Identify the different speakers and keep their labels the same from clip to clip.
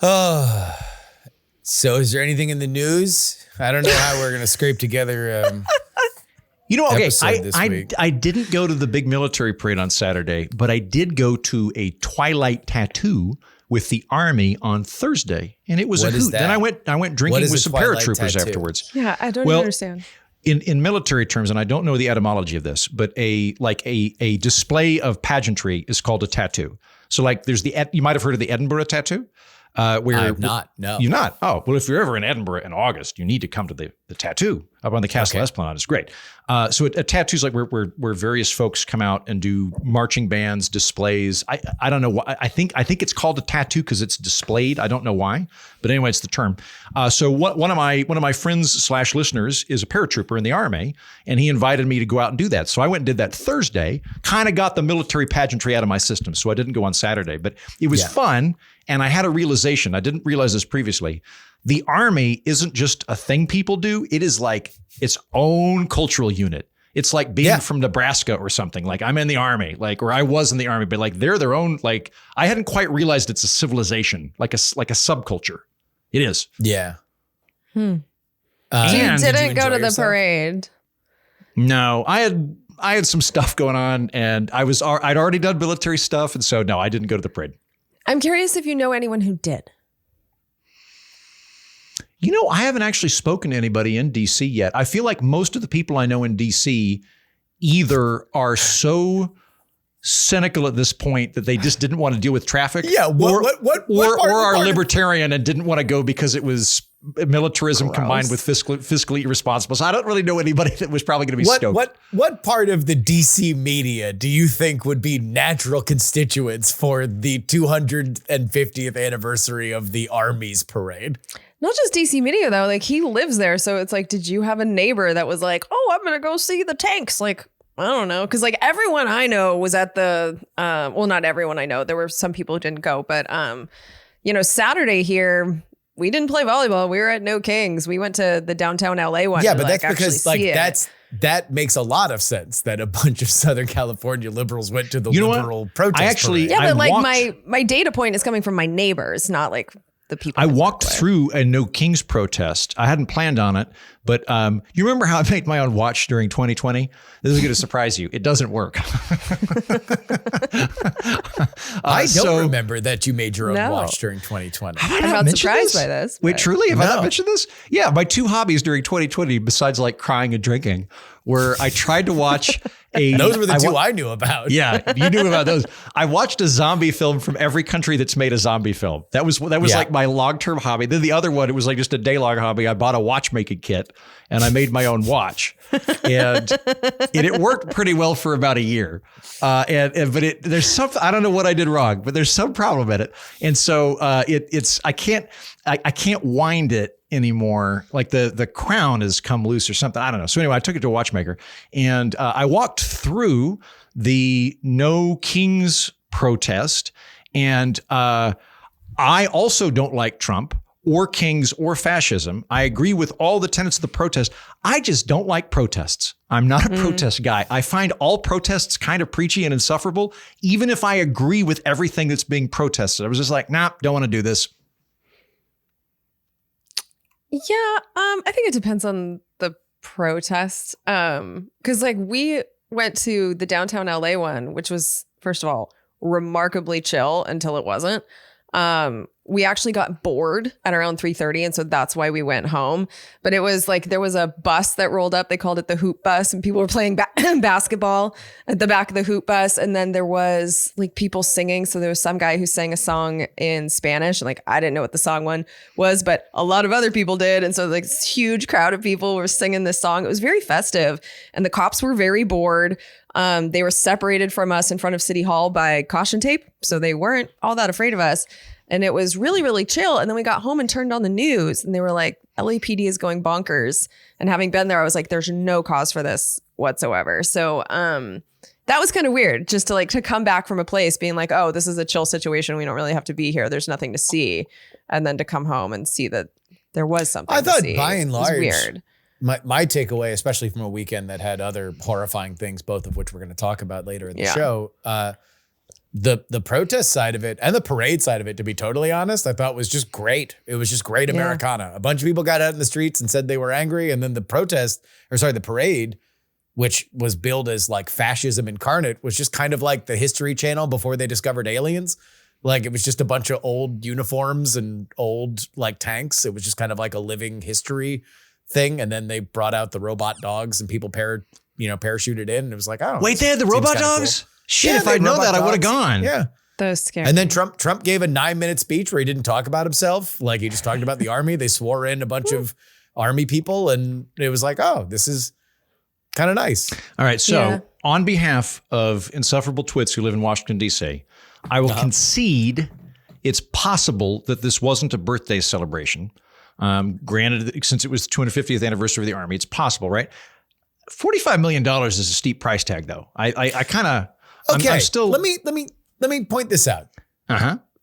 Speaker 1: Oh, so is there anything in the news? I don't know how we're going to scrape together.
Speaker 2: Okay,
Speaker 1: week.
Speaker 2: I didn't go to the big military parade on Saturday, but I did go to a twilight tattoo with the Army on Thursday, and it was a hoot. Then I went drinking with some paratroopers afterwards.
Speaker 3: Yeah, I don't understand.
Speaker 2: In military terms, and I don't know the etymology of this, but a display of pageantry is called a tattoo. So like there's you might have heard of the Edinburgh tattoo. Where
Speaker 1: I've not, no.
Speaker 2: You're not? Oh, well, if you're ever in Edinburgh in August, you need to come to the tattoo up on the Castle Esplanade. It's great. So a tattoo's like where various folks come out and do marching bands, displays. I don't know why. I think it's called a tattoo because it's displayed. I don't know why, but anyway, it's the term. So one of my friends / listeners is a paratrooper in the Army, and he invited me to go out and do that. So I went and did that Thursday. Kind of got the military pageantry out of my system, so I didn't go on Saturday, but it was fun. And I had a realization. I didn't realize this previously. The Army isn't just a thing people do. It is like its own cultural unit. It's like being from Nebraska or something. Like I'm in the Army, or I was in the Army, but like they're their own. Like I hadn't quite realized it's a civilization, like a subculture. It is.
Speaker 1: Yeah.
Speaker 3: You didn't go to the parade.
Speaker 2: No, I had some stuff going on, and I'd already done military stuff, and so no, I didn't go to the parade.
Speaker 3: I'm curious if you know anyone who did.
Speaker 2: I haven't actually spoken to anybody in DC yet. I feel like most of the people I know in DC either are so cynical at this point that they just didn't want to deal with traffic.
Speaker 1: Yeah.
Speaker 2: Or are libertarian and didn't want to go because it was militarism combined with fiscally irresponsible. So I don't really know anybody that was probably going to be stoked.
Speaker 1: What part of the DC media do you think would be natural constituents for the 250th anniversary of the Army's parade?
Speaker 3: Not just DC media, though. Like, he lives there. So it's like, did you have a neighbor that was like, oh, I'm going to go see the tanks? Like, I don't know. Because like everyone I know was at the, well, not everyone I know. There were some people who didn't go. But, Saturday here, we didn't play volleyball. We were at No Kings. We went to the downtown LA one.
Speaker 1: Yeah, but that's because that makes a lot of sense that a bunch of Southern California liberals went to the liberal protest parade.
Speaker 3: Yeah, but my data point is coming from my neighbors, not like the people.
Speaker 2: I walked through a No Kings protest. I hadn't planned on it, but you remember how I made my own watch during 2020? This is going to surprise you. It doesn't work.
Speaker 1: I don't remember that you made your own watch during 2020.
Speaker 3: I'm not surprised by this.
Speaker 2: Wait, truly? Have I not mentioned this? Yeah, my two hobbies during 2020, besides like crying and drinking, were I tried to watch
Speaker 1: Those were the two I knew about.
Speaker 2: Yeah, you knew about those. I watched a zombie film from every country that's made a zombie film. That was like my long-term hobby. Then the other one, it was like just a day-long hobby. I bought a watchmaking kit and I made my own watch, and it worked pretty well for about a year. But there's something, I don't know what I did wrong, but there's some problem in it, and so I can't wind it anymore. Like the crown has come loose or something. I don't know. So anyway, I took it to a watchmaker, and I walked through the No Kings protest, and I also don't like Trump or kings or fascism. I agree with all the tenets of the protest. I just don't like protests. I'm not a protest guy. I find all protests kind of preachy and insufferable, even if I agree with everything that's being protested. I was just like, nah, don't want to do this.
Speaker 3: Yeah, I think it depends on the protest. Because like we went to the downtown LA one, which was, first of all, remarkably chill until it wasn't. We actually got bored at around 3:30, and so that's why we went home. But it was like there was a bus that rolled up. They called it the hoop bus, and people were playing basketball at the back of the hoop bus. And then there was like people singing. So there was some guy who sang a song in Spanish, and like I didn't know what the song one was, but a lot of other people did. And so like this huge crowd of people were singing this song. It was very festive, and the cops were very bored. They were separated from us in front of City Hall by caution tape, so they weren't all that afraid of us. And it was really, really chill. And then we got home and turned on the news, and they were like, LAPD is going bonkers. And having been there, I was like, there's no cause for this whatsoever. So that was kind of weird, just to come back from a place being like, oh, this is a chill situation. We don't really have to be here. There's nothing to see. And then to come home and see that there was something
Speaker 1: I thought
Speaker 3: to see.
Speaker 1: By and large,
Speaker 3: weird.
Speaker 1: My takeaway, especially from a weekend that had other horrifying things, both of which we're going to talk about later in the show, the protest side of it and the parade side of it, to be totally honest, I thought was just great. It was just great Americana. A bunch of people got out in the streets and said they were angry. And then the parade, which was billed as like fascism incarnate, was just kind of like the History Channel before they discovered aliens. Like it was just a bunch of old uniforms and old like tanks. It was just kind of like a living history thing. And then they brought out the robot dogs and people parachuted in. And it was like, oh,
Speaker 2: wait, they had the robot dogs? Cool. Shit, yeah, if I'd known that, I would have gone.
Speaker 1: Yeah.
Speaker 3: Those scary.
Speaker 1: And then Trump gave a 9-minute speech where he didn't talk about himself. Like he just talked about the army. They swore in a bunch of army people. And it was like, oh, this is kind of nice.
Speaker 2: All right. So on behalf of insufferable twits who live in Washington, D.C., I will concede it's possible that this wasn't a birthday celebration. Granted, since it was the 250th anniversary of the army, it's possible, right? $45 million is a steep price tag, though. I kind of...
Speaker 1: Okay,
Speaker 2: I'm still.
Speaker 1: Let me point this out.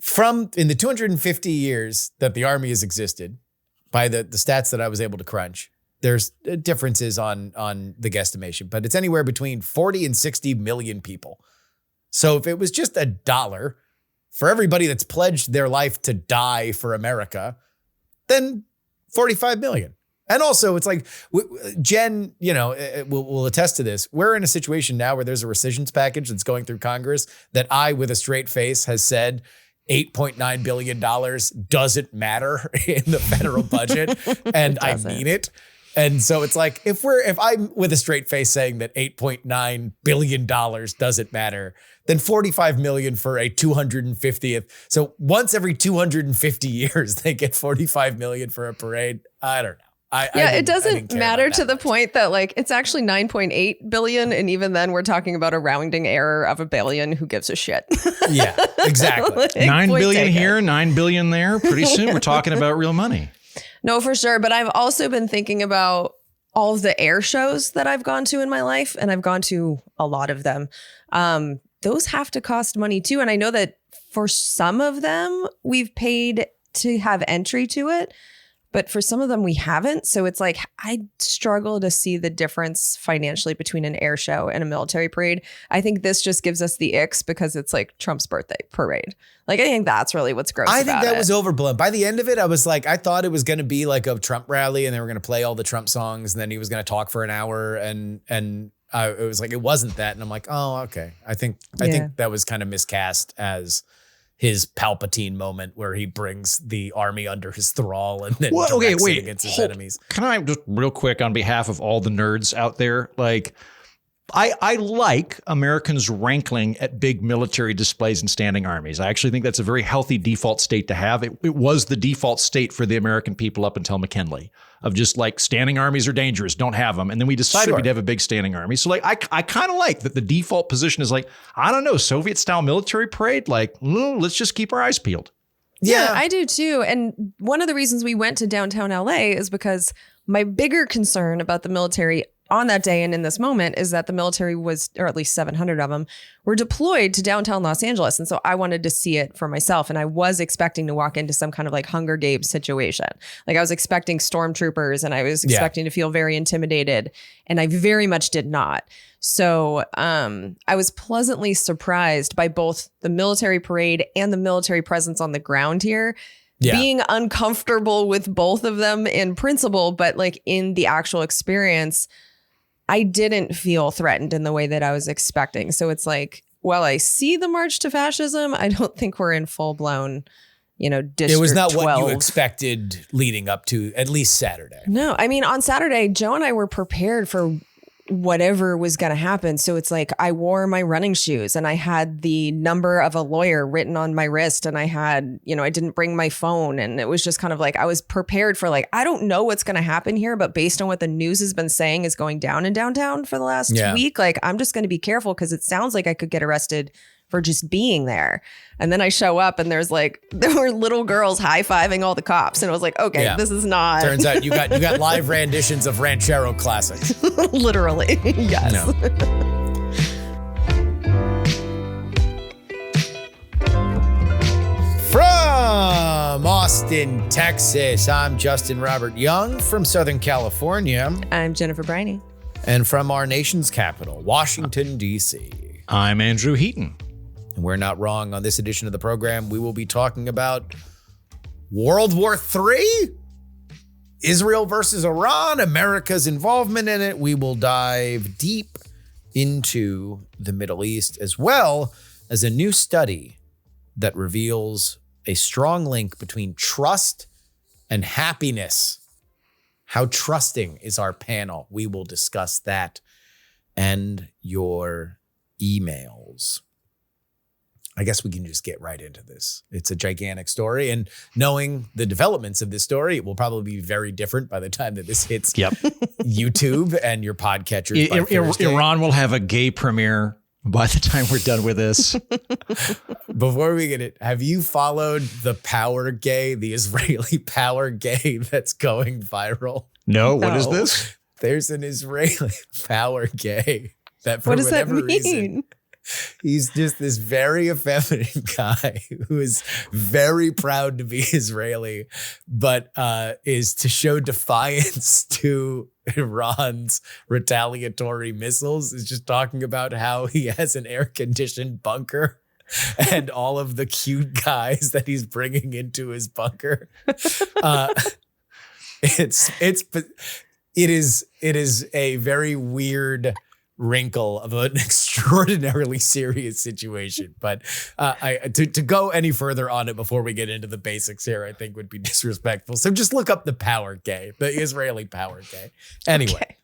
Speaker 1: From in the 250 years that the army has existed, by the stats that I was able to crunch, there's differences on the guesstimation, but it's anywhere between 40 and 60 million people. So if it was just $1 for everybody that's pledged their life to die for America, then 45 million. And also, it's like, Jen, will attest to this. We're in a situation now where there's a rescissions package that's going through Congress that I, with a straight face, has said $8.9 billion doesn't matter in the federal budget. And I mean it. And so it's like, if I'm with a straight face saying that $8.9 billion doesn't matter, then 45 million for a 250th. So once every 250 years, they get 45 million for a parade. I don't know.
Speaker 3: It doesn't matter to the point that like it's actually 9.8 billion. And even then we're talking about a rounding error of $1 billion. Who gives a shit?
Speaker 1: Yeah, exactly.
Speaker 3: Like,
Speaker 2: 9 billion here, 9 billion there. Pretty soon we're talking about real money.
Speaker 3: No, for sure. But I've also been thinking about all of the air shows that I've gone to in my life, and I've gone to a lot of them. Those have to cost money too. And I know that for some of them, we've paid to have entry to it. But for some of them, we haven't. So it's like, I struggle to see the difference financially between an air show and a military parade. I think this just gives us the icks because it's like Trump's birthday parade. Like, I think that's really what's gross about it.
Speaker 1: I think that was overblown. By the end of it, I was like, I thought it was going to be like a Trump rally and they were going to play all the Trump songs and then he was going to talk for an hour. And it was like, it wasn't that. And I'm like, oh, okay. I think that was kind of miscast as his Palpatine moment where he brings the army under his thrall and then directs it against his enemies.
Speaker 2: Can I just real quick on behalf of all the nerds out there, like I like Americans rankling at big military displays and standing armies. I actually think that's a very healthy default state to have. It was the default state for the American people up until McKinley of just like standing armies are dangerous, don't have them. And then we decided we'd have a big standing army. So like I kind of like that the default position is like, I don't know, Soviet style military parade. Like, let's just keep our eyes peeled.
Speaker 3: Yeah, I do too. And one of the reasons we went to downtown LA is because my bigger concern about the military on that day and in this moment is that the military was, or at least 700 of them, were deployed to downtown Los Angeles. And so I wanted to see it for myself. And I was expecting to walk into some kind of like Hunger Games situation. Like I was expecting stormtroopers and I was expecting to feel very intimidated. And I very much did not. So I was pleasantly surprised by both the military parade and the military presence on the ground here. Being uncomfortable with both of them in principle, but like in the actual experience, I didn't feel threatened in the way that I was expecting. So it's like, while I see the march to fascism, I don't think we're in full blown, District
Speaker 1: It was not
Speaker 3: 12.
Speaker 1: what you expected leading up to at least Saturday.
Speaker 3: No, I mean, on Saturday, Joe and I were prepared for whatever was going to happen. So it's like I wore my running shoes and I had the number of a lawyer written on my wrist and I had, I didn't bring my phone. And it was just kind of like I was prepared for like, I don't know what's going to happen here, but based on what the news has been saying is going down in downtown for the last week, like I'm just going to be careful because it sounds like I could get arrested for just being there. And then I show up and there were little girls high-fiving all the cops. And I was like, okay, this is not.
Speaker 1: Turns out you got live renditions of Ranchero classics.
Speaker 3: Literally. Yes.
Speaker 1: No. From Austin, Texas, I'm Justin Robert Young. From Southern California,
Speaker 3: I'm Jennifer Briney.
Speaker 1: And from our nation's capital, Washington, D.C.,
Speaker 2: I'm Andrew Heaton.
Speaker 1: And we're not wrong. On this edition of the program, we will be talking about World War III, Israel versus Iran, America's involvement in it. We will dive deep into the Middle East, as well as a new study that reveals a strong link between trust and happiness. How trusting is our panel? We will discuss that and your emails. I guess we can just get right into this. It's a gigantic story, and knowing the developments of this story, it will probably be very different by the time that this hits YouTube and your podcatchers.
Speaker 2: Iran will have a gay premiere by the time we're done with this.
Speaker 1: Before we get it, have you followed the power gay, the Israeli power gay that's going viral?
Speaker 2: No, what is this?
Speaker 1: There's an Israeli power gay that for
Speaker 3: what does
Speaker 1: whatever
Speaker 3: that mean?
Speaker 1: reason, he's just this very effeminate guy who is very proud to be Israeli, but is to show defiance to Iran's retaliatory missiles, is just talking about how he has an air-conditioned bunker and all of the cute guys that he's bringing into his bunker. It is a very weird wrinkle of an extraordinarily serious situation. But to go any further on it before we get into the basics here, I think would be disrespectful. So just look up the power gay, the Israeli power gay. Anyway. Okay.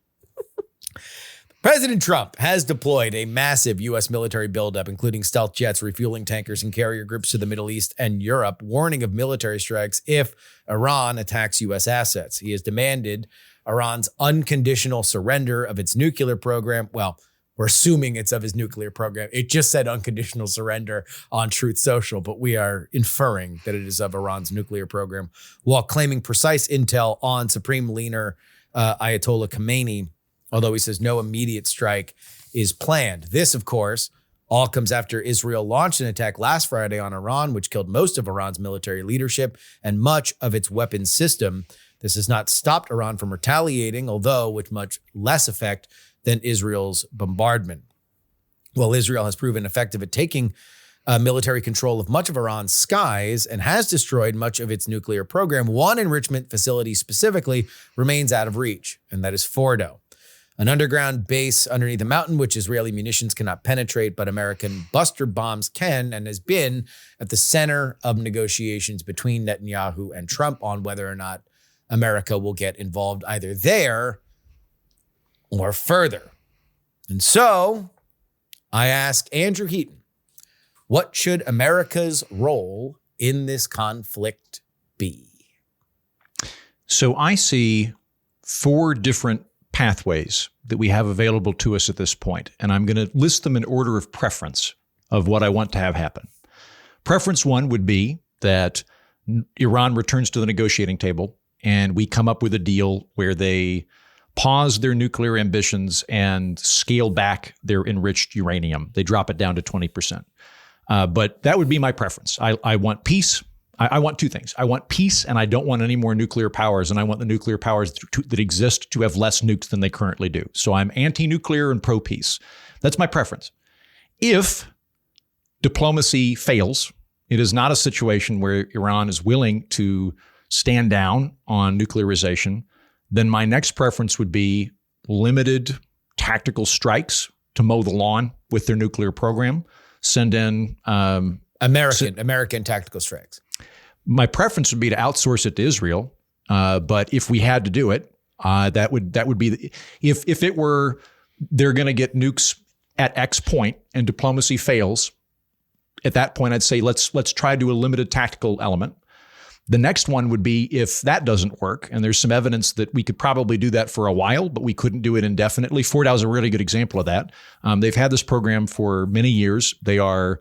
Speaker 1: President Trump has deployed a massive U.S. military buildup, including stealth jets, refueling tankers, and carrier groups to the Middle East and Europe, warning of military strikes if Iran attacks U.S. assets. He has demanded Iran's unconditional surrender of its nuclear program. Well, we're assuming it's of his nuclear program. It just said unconditional surrender on Truth Social, but we are inferring that it is of Iran's nuclear program, while claiming precise intel on Supreme Leader Ayatollah Khamenei, although he says no immediate strike is planned. This, of course, all comes after Israel launched an attack last Friday on Iran, which killed most of Iran's military leadership and much of its weapons system. This has not stopped Iran from retaliating, although with much less effect than Israel's bombardment. While Israel has proven effective at taking military control of much of Iran's skies and has destroyed much of its nuclear program, one enrichment facility specifically remains out of reach, and that is Fordo, an underground base underneath a mountain which Israeli munitions cannot penetrate, but American Buster bombs can, and has been at the center of negotiations between Netanyahu and Trump on whether or not America will get involved either there or further. And so I ask Andrew Heaton, what should America's role in this conflict be?
Speaker 2: So I see 4 different pathways that we have available to us at this point, and I'm going to list them in order of preference of what I want to have happen. Preference 1 would be that Iran returns to the negotiating table and we come up with a deal where they pause their nuclear ambitions and scale back their enriched uranium. They drop it down to 20%. But that would be my preference. I want peace. I want 2 things. I want peace, and I don't want any more nuclear powers, and I want the nuclear powers that exist to have less nukes than they currently do. So I'm anti-nuclear and pro-peace. That's my preference. If diplomacy fails, it is not a situation where Iran is willing to stand down on nuclearization, then my next preference would be limited tactical strikes to mow the lawn with their nuclear program. Send in
Speaker 1: American tactical strikes.
Speaker 2: My preference would be to outsource it to Israel, but if we had to do it, that would be if it were they're going to get nukes at X point and diplomacy fails. At that point, I'd say let's try to do a limited tactical element. The next one would be if that doesn't work, and there's some evidence that we could probably do that for a while, but we couldn't do it indefinitely. Fordow is a really good example of that. They've had this program for many years. They are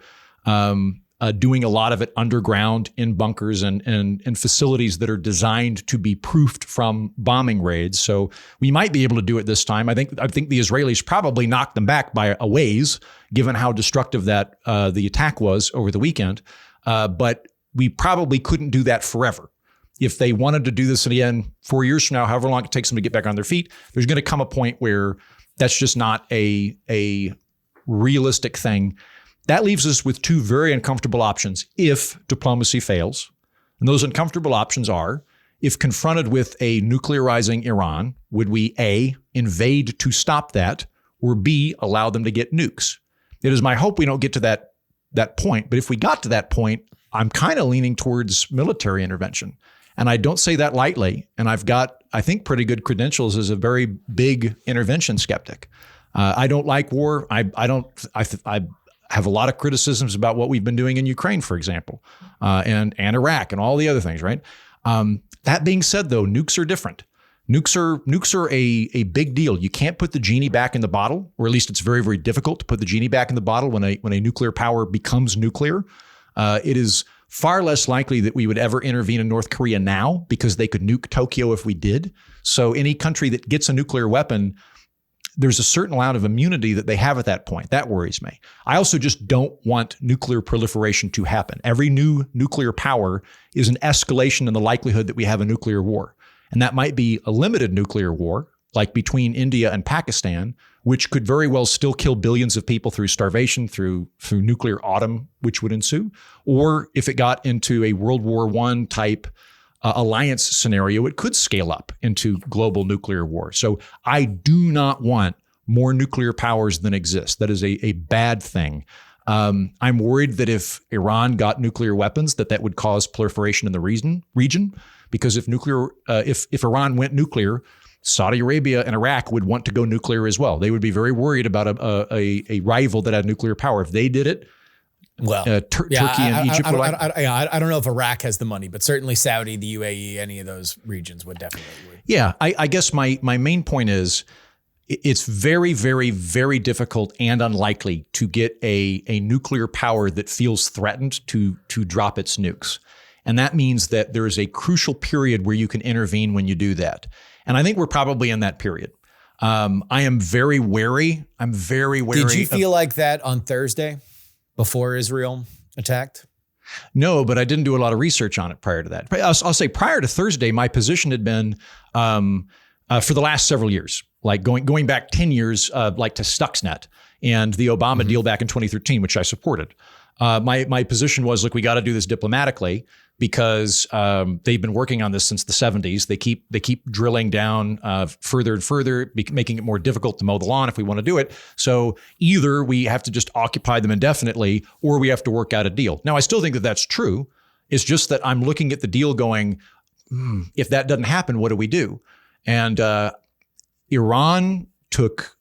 Speaker 2: doing a lot of it underground in bunkers and facilities that are designed to be proofed from bombing raids. So we might be able to do it this time. I think the Israelis probably knocked them back by a ways, given how destructive that the attack was over the weekend. But we probably couldn't do that forever. If they wanted to do this again 4 years from now, however long it takes them to get back on their feet, there's going to come a point where that's just not a realistic thing. That leaves us with two very uncomfortable options if diplomacy fails. And those uncomfortable options are, if confronted with a nuclearizing Iran, would we A, invade to stop that, or B, allow them to get nukes? It is my hope we don't get to that point. But if we got to that point, I'm kind of leaning towards military intervention. And I don't say that lightly. And I've got, I think, pretty good credentials as a very big intervention skeptic. I don't like war. I have a lot of criticisms about what we've been doing in Ukraine, for example, and Iraq and all the other things, right? That being said, though, nukes are different. Nukes are a big deal. You can't put the genie back in the bottle, or at least it's very, very difficult to put the genie back in the bottle when a nuclear power becomes nuclear. It is far less likely that we would ever intervene in North Korea now because they could nuke Tokyo if we did. So any country that gets a nuclear weapon, there's a certain amount of immunity that they have at that point. That worries me. I also just don't want nuclear proliferation to happen. Every new nuclear power is an escalation in the likelihood that we have a nuclear war. And that might be a limited nuclear war, like between India and Pakistan, which could very well still kill billions of people through starvation, through nuclear autumn, which would ensue. Or if it got into a World War I type alliance scenario, it could scale up into global nuclear war. So I do not want more nuclear powers than exist. That is a bad thing. I'm worried that if Iran got nuclear weapons, that would cause proliferation in the region. Because if Iran went nuclear, Saudi Arabia and Iraq would want to go nuclear as well. They would be very worried about a rival that had nuclear power. If they did it,
Speaker 1: well,
Speaker 2: Turkey and Egypt would
Speaker 1: I don't know if Iraq has the money, but certainly Saudi, the UAE, any of those regions would definitely.
Speaker 2: Yeah, I guess my main point is it's very, very, very difficult and unlikely to get a nuclear power that feels threatened to drop its nukes. And that means that there is a crucial period where you can intervene when you do that. And I think we're probably in that period. I am very wary. I'm very wary.
Speaker 1: Did you feel like that on Thursday before Israel attacked?
Speaker 2: No, but I didn't do a lot of research on it prior to that. I'll say prior to Thursday, my position had been for the last several years, like going back 10 years, like to Stuxnet and the Obama deal back in 2013, which I supported. My position was, look, we got to do this diplomatically because they've been working on this since the 70s. They keep drilling down further and further, making it more difficult to mow the lawn if we want to do it. So either we have to just occupy them indefinitely, or we have to work out a deal. Now, I still think that that's true. It's just that I'm looking at the deal going, if that doesn't happen, what do we do? And Iran took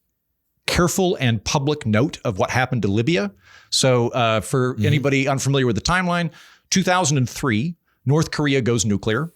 Speaker 2: careful and public note of what happened to Libya. So for anybody unfamiliar with the timeline, 2003, North Korea goes nuclear,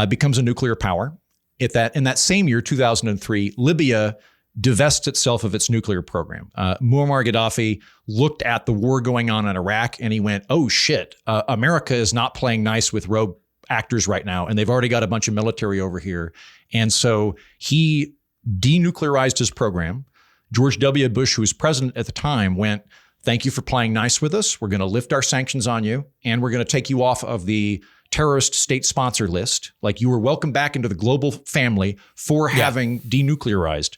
Speaker 2: becomes a nuclear power. In that same year, 2003, Libya divests itself of its nuclear program. Muammar Gaddafi looked at the war going on in Iraq and he went, oh shit, America is not playing nice with rogue actors right now. And they've already got a bunch of military over here. And so he denuclearized his program. George W. Bush, who was president at the time, went, thank you for playing nice with us. We're going to lift our sanctions on you, and we're going to take you off of the terrorist state sponsor list. Like, you were welcome back into the global family for having denuclearized.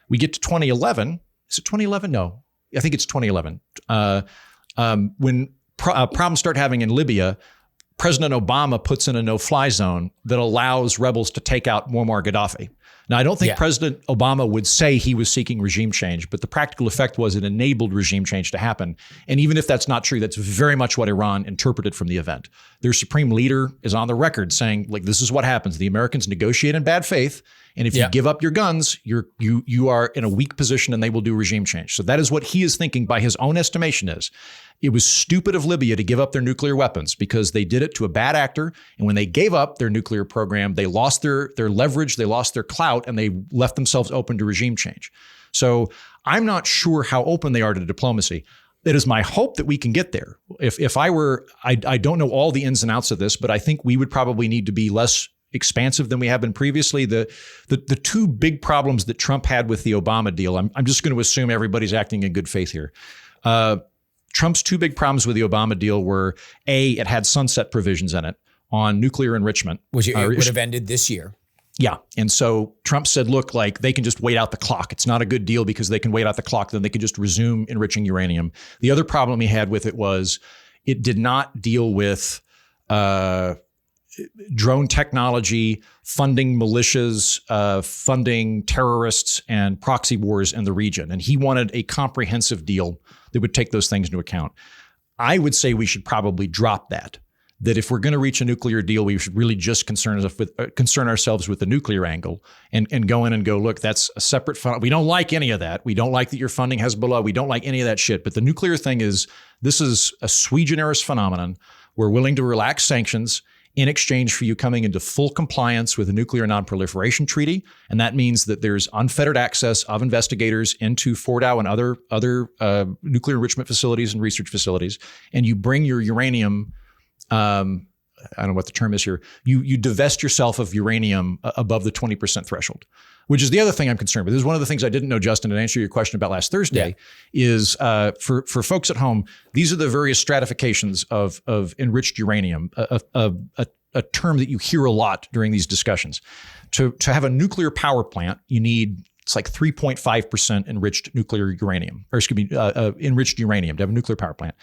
Speaker 2: We get to 2011. Is it 2011? No, I think it's 2011. When problems start having in Libya, President Obama puts in a no-fly zone that allows rebels to take out Muammar Gaddafi. Now, I don't think President Obama would say he was seeking regime change, but the practical effect was it enabled regime change to happen. And even if that's not true, that's very much what Iran interpreted from the event. Their supreme leader is on the record saying, like, this is what happens. The Americans negotiate in bad faith. And if you give up your guns, you are in a weak position and they will do regime change. So that is what he is thinking by his own estimation is. It was stupid of Libya to give up their nuclear weapons because they did it to a bad actor. And when they gave up their nuclear program, they lost their leverage, they lost their clout, and they left themselves open to regime change. So I'm not sure how open they are to diplomacy. It is my hope that we can get there. If I were, I don't know all the ins and outs of this, but I think we would probably need to be less expansive than we have been previously. The two big problems that Trump had with the Obama deal, I'm just going to assume everybody's acting in good faith here. Trump's two big problems with the Obama deal were, A, it had sunset provisions in it on nuclear enrichment.
Speaker 1: Which it would have ended this year.
Speaker 2: Yeah. And so Trump said, look, like they can just wait out the clock. It's not a good deal because they can wait out the clock. Then they can just resume enriching uranium. The other problem he had with it was it did not deal with drone technology, funding militias, funding terrorists and proxy wars in the region. And he wanted a comprehensive deal that would take those things into account. I would say we should probably drop that if we're going to reach a nuclear deal, we should really just concern ourselves with the nuclear angle and go in and go, look, that's a separate fund. We don't like any of that. We don't like that you're funding Hezbollah. We don't like any of that shit. But the nuclear thing this is a sui generis phenomenon. We're willing to relax sanctions in exchange for you coming into full compliance with the Nuclear Non-Proliferation Treaty. And that means that there's unfettered access of investigators into Fordow and other nuclear enrichment facilities and research facilities. And you bring your uranium, I don't know what the term is here. You divest yourself of uranium above the 20% threshold, which is the other thing I'm concerned with. This is one of the things I didn't know, Justin, to answer your question about last Thursday, is for folks at home, these are the various stratifications of enriched uranium, a term that you hear a lot during these discussions. To have a nuclear power plant, you need, it's like 3.5% enriched nuclear uranium, or excuse me, enriched uranium to have a nuclear power plant.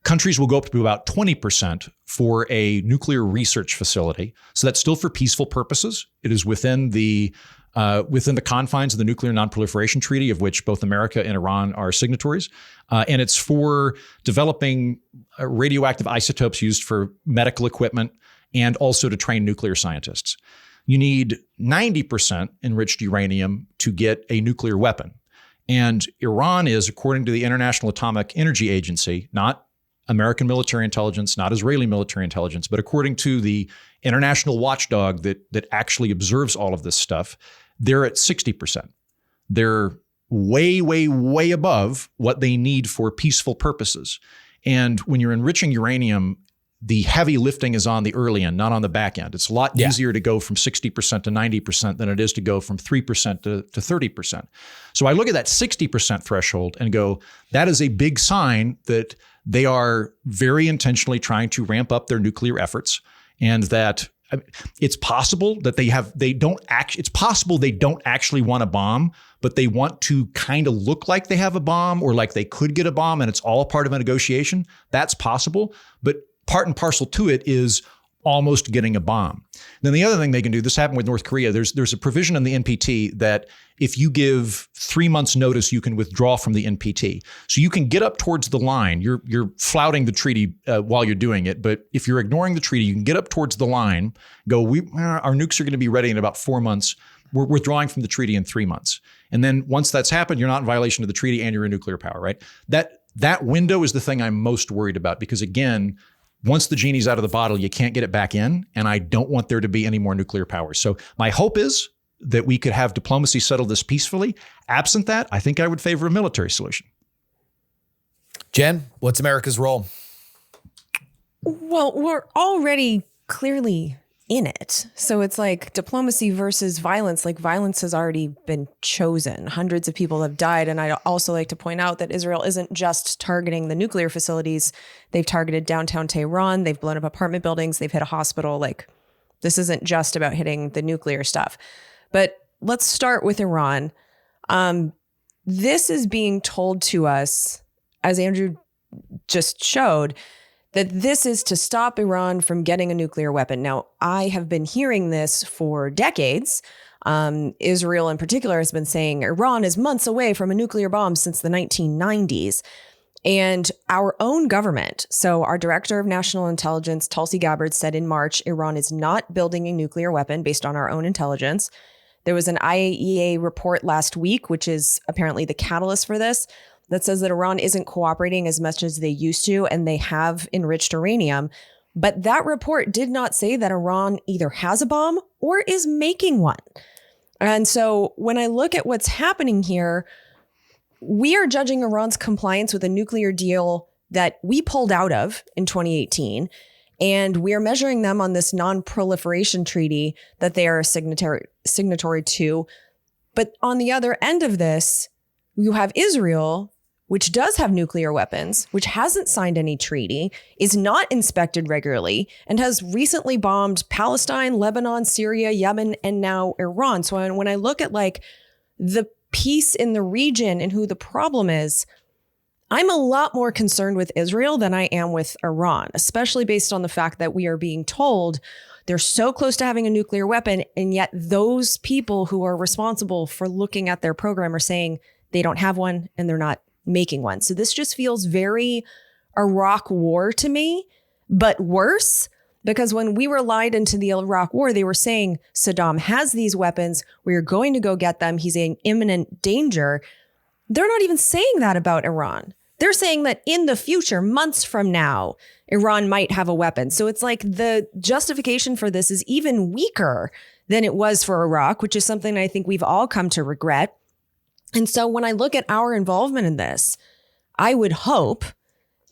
Speaker 2: Countries will go up to about 20% for a nuclear research facility. So that's still for peaceful purposes. It is within the confines of the Nuclear Non-Proliferation Treaty, of which both America and Iran are signatories. And it's for developing radioactive isotopes used for medical equipment and also to train nuclear scientists. You need 90% enriched uranium to get a nuclear weapon. And Iran is, according to the International Atomic Energy Agency, not American military intelligence, not Israeli military intelligence, but according to the international watchdog that actually observes all of this stuff, they're at 60%. They're way, way, way above what they need for peaceful purposes. And when you're enriching uranium, the heavy lifting is on the early end, not on the back end. It's a lot easier to go from 60% to 90% than it is to go from 3% to 30%. So I look at that 60% threshold and go, that is a big sign that they are very intentionally trying to ramp up their nuclear efforts, and that it's possible that they don't actually want a bomb, but they want to kind of look like they have a bomb or like they could get a bomb and it's all part of a negotiation. That's possible, but part and parcel to it is almost getting a bomb. Then the other thing they can do, this happened with North Korea, there's a provision in the NPT that if you give 3 months notice, you can withdraw from the NPT. So you can get up towards the line. You're flouting the treaty while you're doing it, but if you're ignoring the treaty, you can get up towards the line, go, our nukes are going to be ready in about 4 months. We're withdrawing from the treaty in 3 months. And then once that's happened, you're not in violation of the treaty and you're a nuclear power, right? That window is the thing I'm most worried about, because again, once the genie's out of the bottle, you can't get it back in. And I don't want there to be any more nuclear powers. So my hope is that we could have diplomacy settle this peacefully. Absent that, I think I would favor a military solution.
Speaker 1: Jen, what's America's role?
Speaker 3: Well, we're already clearly in it. So it's like diplomacy versus violence. Like violence has already been chosen. Hundreds of people have died. And I'd also like to point out that Israel isn't just targeting the nuclear facilities. They've targeted downtown Tehran. They've blown up apartment buildings. They've hit a hospital. Like this isn't just about hitting the nuclear stuff. But let's start with Iran. This is being told to us, as Andrew just showed, that this is to stop Iran from getting a nuclear weapon. Now, I have been hearing this for decades. Israel in particular has been saying Iran is months away from a nuclear bomb since the 1990s. And our own government, so our director of national intelligence, Tulsi Gabbard, said in March, Iran is not building a nuclear weapon based on our own intelligence. There was an IAEA report last week, which is apparently the catalyst for this, that says that Iran isn't cooperating as much as they used to, and they have enriched uranium. But that report did not say that Iran either has a bomb or is making one. And so when I look at what's happening here, we are judging Iran's compliance with a nuclear deal that we pulled out of in 2018. And we are measuring them on this non-proliferation treaty that they are a signatory to. But on the other end of this, you have Israel, which does have nuclear weapons, which hasn't signed any treaty, is not inspected regularly, and has recently bombed Palestine, Lebanon, Syria, Yemen, and now Iran. So when I look at like the peace in the region and who the problem is, I'm a lot more concerned with Israel than I am with Iran, especially based on the fact that we are being told they're so close to having a nuclear weapon, and yet those people who are responsible for looking at their program are saying they don't have one and they're not making one. So this just feels very Iraq war to me, but worse, because when we were lied into the Iraq war, they were saying Saddam has these weapons. We're going to go get them. He's in imminent danger. They're not even saying that about Iran. They're saying that in the future, months from now, Iran might have a weapon. So it's like the justification for this is even weaker than it was for Iraq, which is something I think we've all come to regret. And so when I look at our involvement in this, I would hope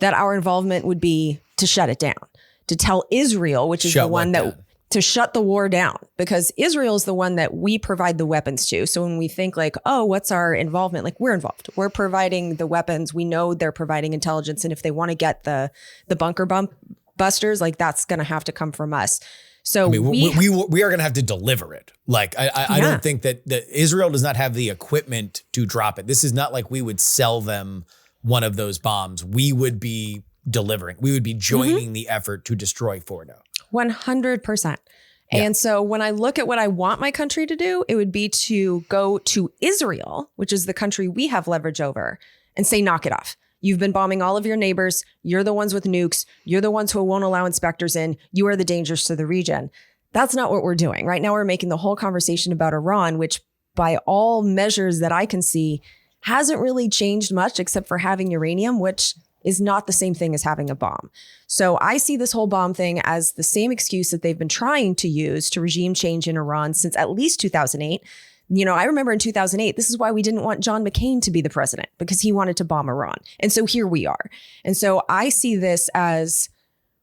Speaker 3: that our involvement would be to shut it down, to tell Israel, which is the one that to shut the war down, because Israel is the one that we provide the weapons to. So when we think like, oh, what's our involvement? Like, we're involved. We're providing the weapons. We know they're providing intelligence. And if they want to get the bunker busters, like that's going to have to come from us. So
Speaker 1: I mean, we are going to have to deliver it. Like, I don't think that Israel does not have the equipment to drop it. This is not like we would sell them one of those bombs. We would be delivering. We would be joining the effort to destroy Fordo.
Speaker 3: 100%. And so when I look at what I want my country to do, it would be to go to Israel, which is the country we have leverage over, and say, knock it off. You've been bombing all of your neighbors. You're the ones with nukes. You're the ones who won't allow inspectors in. You are the dangers to the region. That's not what we're doing. Right now, we're making the whole conversation about Iran, which by all measures that I can see, hasn't really changed much except for having uranium, which is not the same thing as having a bomb. So I see this whole bomb thing as the same excuse that they've been trying to use to regime change in Iran since at least 2008. You know, I remember in 2008, this is why we didn't want John McCain to be the president, because he wanted to bomb Iran. And so here we are. And so I see this as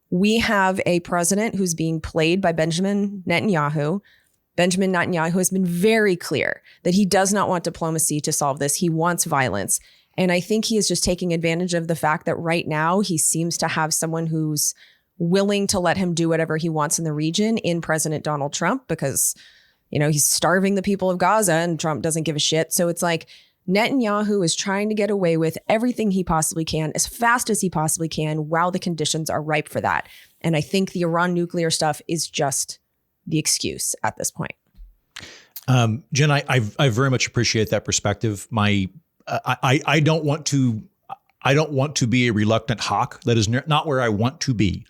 Speaker 3: we have a president who's being played by Benjamin Netanyahu. Benjamin Netanyahu has been very clear that he does not want diplomacy to solve this. He wants violence. And I think he is just taking advantage of the fact that right now he seems to have someone who's willing to let him do whatever he wants in the region in President Donald Trump, because you know, he's starving the people of Gaza and Trump doesn't give a shit. So it's like Netanyahu is trying to get away with everything he possibly can as fast as he possibly can while the conditions are ripe for that. And I think the Iran nuclear stuff is just the excuse at this point.
Speaker 2: Jen, I very much appreciate that perspective. I don't want to be a reluctant hawk. That is not where I want to be.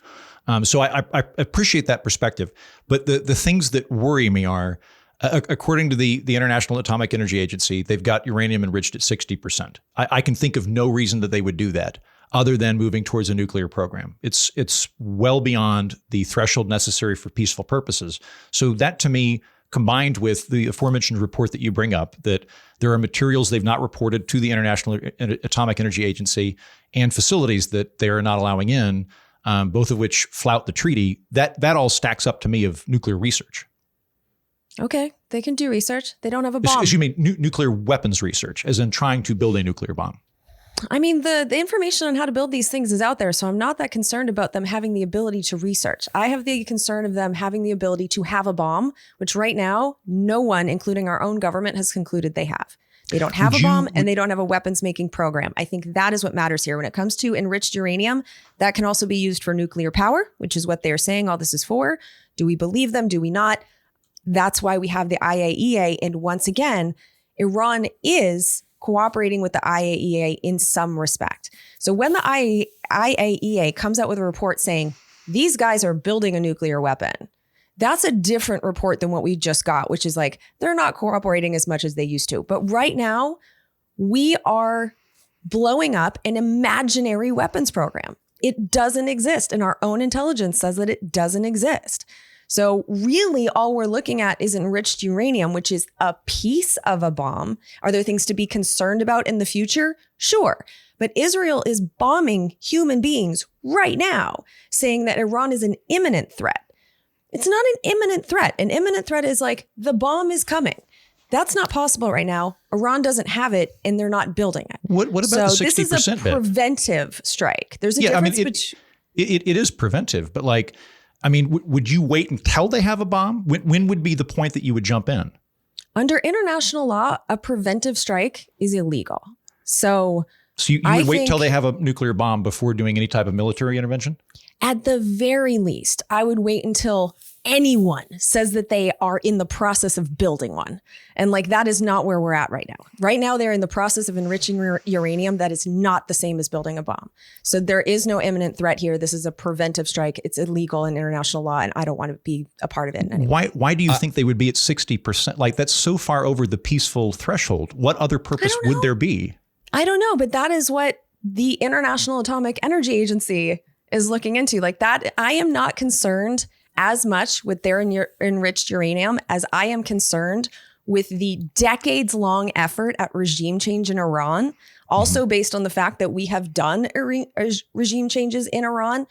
Speaker 2: So I appreciate that perspective. But the things that worry me are, according to the International Atomic Energy Agency, they've got uranium enriched at 60%. I can think of no reason that they would do that other than moving towards a nuclear program. It's well beyond the threshold necessary for peaceful purposes. So that, to me, combined with the aforementioned report that you bring up, that there are materials they've not reported to the International Atomic Energy Agency and facilities that they are not allowing in, both of which flout the treaty, that all stacks up to me of nuclear research.
Speaker 3: Okay, they can do research. They don't have a bomb.
Speaker 2: You mean nuclear weapons research, as in trying to build a nuclear bomb?
Speaker 3: I mean, the information on how to build these things is out there, so I'm not that concerned about them having the ability to research. I have the concern of them having the ability to have a bomb, which right now, no one, including our own government, has concluded they have. They don't have a bomb and they don't have a weapons making program. I think that is what matters here. When it comes to enriched uranium, that can also be used for nuclear power, which is what they're saying all this is for. Do we believe them? Do we not? That's why we have the IAEA. And once again, Iran is cooperating with the IAEA in some respect. So when the IAEA comes out with a report saying these guys are building a nuclear weapon, that's a different report than what we just got, which is like, they're not cooperating as much as they used to. But right now, we are blowing up an imaginary weapons program. It doesn't exist. And our own intelligence says that it doesn't exist. So really, all we're looking at is enriched uranium, which is a piece of a bomb. Are there things to be concerned about in the future? Sure. But Israel is bombing human beings right now, saying that Iran is an imminent threat. It's not an imminent threat. An imminent threat is like the bomb is coming. That's not possible right now. Iran doesn't have it and they're not building it.
Speaker 2: What about the 60%
Speaker 3: this is a preventive strike. There's a difference between...
Speaker 2: It is preventive, but like, I mean, would you wait until they have a bomb? When would be the point that you would jump in?
Speaker 3: Under international law, a preventive strike is illegal. So
Speaker 2: you would wait till they have a nuclear bomb before doing any type of military intervention?
Speaker 3: At the very least, I would wait until anyone says that they are in the process of building one. And like, that is not where we're at right now. Right now, they're in the process of enriching uranium. That is not the same as building a bomb. So there is no imminent threat here. This is a preventive strike. It's illegal in international law, and I don't want to be a part of it anymore.
Speaker 2: Why do you think they would be at 60%? Like, that's so far over the peaceful threshold. What other purpose would there be?
Speaker 3: I don't know, but that is what the International Atomic Energy Agency is looking into. Like that, I am not concerned as much with their enriched uranium as I am concerned with the decades-long effort at regime change in Iran, also based on the fact that we have done regime changes in Iran.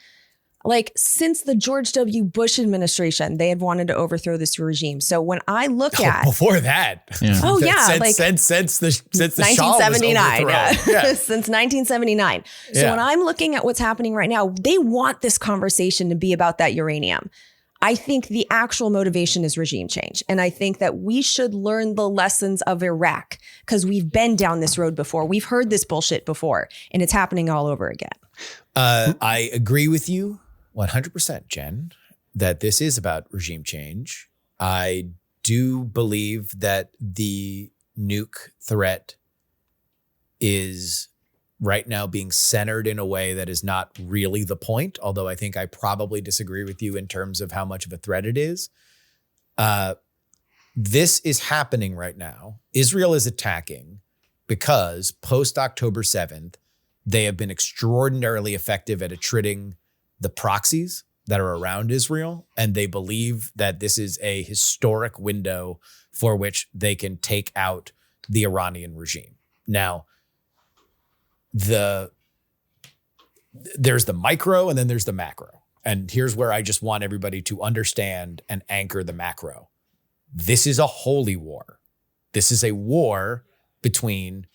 Speaker 3: Like since the George W. Bush administration, they had wanted to overthrow this regime. So when I look at
Speaker 1: before that,
Speaker 3: since
Speaker 1: the 1979,
Speaker 3: since 1979. So when I'm looking at what's happening right now, they want this conversation to be about that uranium. I think the actual motivation is regime change. And I think that we should learn the lessons of Iraq because we've been down this road before. We've heard this bullshit before, and it's happening all over again.
Speaker 1: I agree with you 100%, Jen, that this is about regime change. I do believe that the nuke threat is right now being centered in a way that is not really the point, although I think I probably disagree with you in terms of how much of a threat it is. This is happening right now. Israel is attacking because post-October 7th, they have been extraordinarily effective at attriting the proxies that are around Israel, and they believe that this is a historic window for which they can take out the Iranian regime. Now, there's the micro and then there's the macro. And here's where I just want everybody to understand and anchor the macro. This is a holy war. This is a war between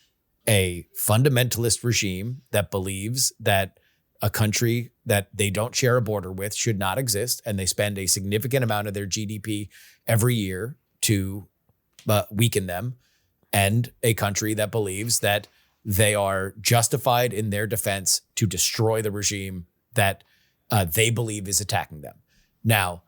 Speaker 1: a fundamentalist regime that believes that a country that they don't share a border with should not exist, and they spend a significant amount of their GDP every year to weaken them, and a country that believes that they are justified in their defense to destroy the regime that they believe is attacking them. Now,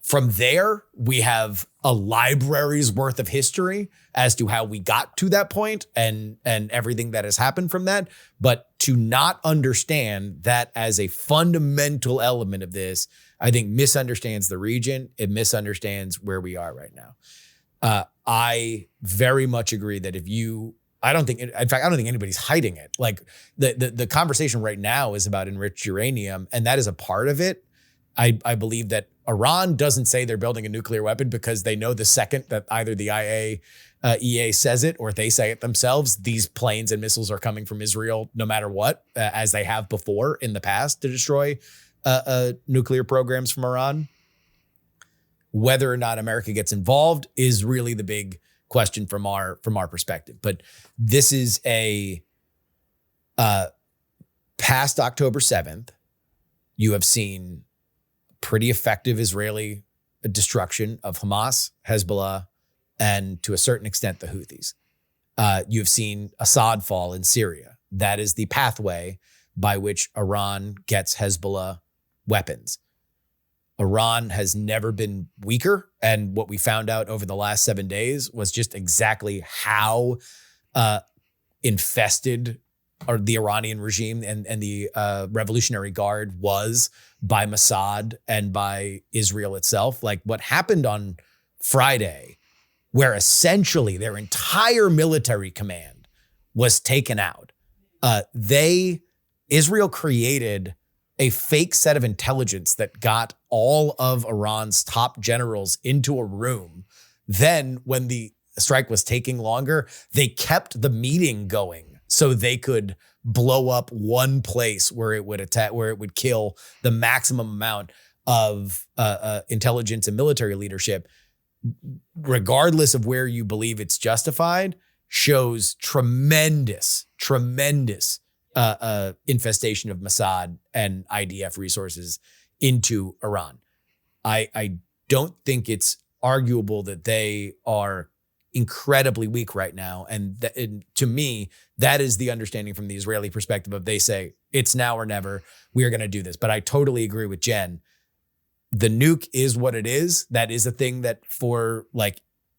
Speaker 1: from there, we have a library's worth of history as to how we got to that point and everything that has happened from that. But to not understand that as a fundamental element of this, I think misunderstands the region. It misunderstands where we are right now. I very much agree that I don't think anybody's hiding it. Like the conversation right now is about enriched uranium, and that is a part of it. I believe that Iran doesn't say they're building a nuclear weapon because they know the second that either the IAEA says it or they say it themselves, these planes and missiles are coming from Israel no matter what, as they have before in the past to destroy nuclear programs from Iran. Whether or not America gets involved is really the big question from our perspective. But this is a past October 7th, you have seen pretty effective Israeli destruction of Hamas, Hezbollah, and to a certain extent, the Houthis. You've seen Assad fall in Syria. That is the pathway by which Iran gets Hezbollah weapons. Iran has never been weaker. And what we found out over the last 7 days was just exactly how infested the Iranian regime and the Revolutionary Guard was by Mossad and by Israel itself. Like what happened on Friday, where essentially their entire military command was taken out. Israel created a fake set of intelligence that got all of Iran's top generals into a room. Then when the strike was taking longer, they kept the meeting going so they could blow up one place where it would attack, where it would kill the maximum amount of intelligence and military leadership. regardless of where you believe it's justified, shows tremendous infestation of Mossad and IDF resources into Iran. I don't think it's arguable that they are incredibly weak right now. And to me, that is the understanding from the Israeli perspective of they say, it's now or never, we are going to do this. But I totally agree with Jen. The nuke is what it is. That is a thing that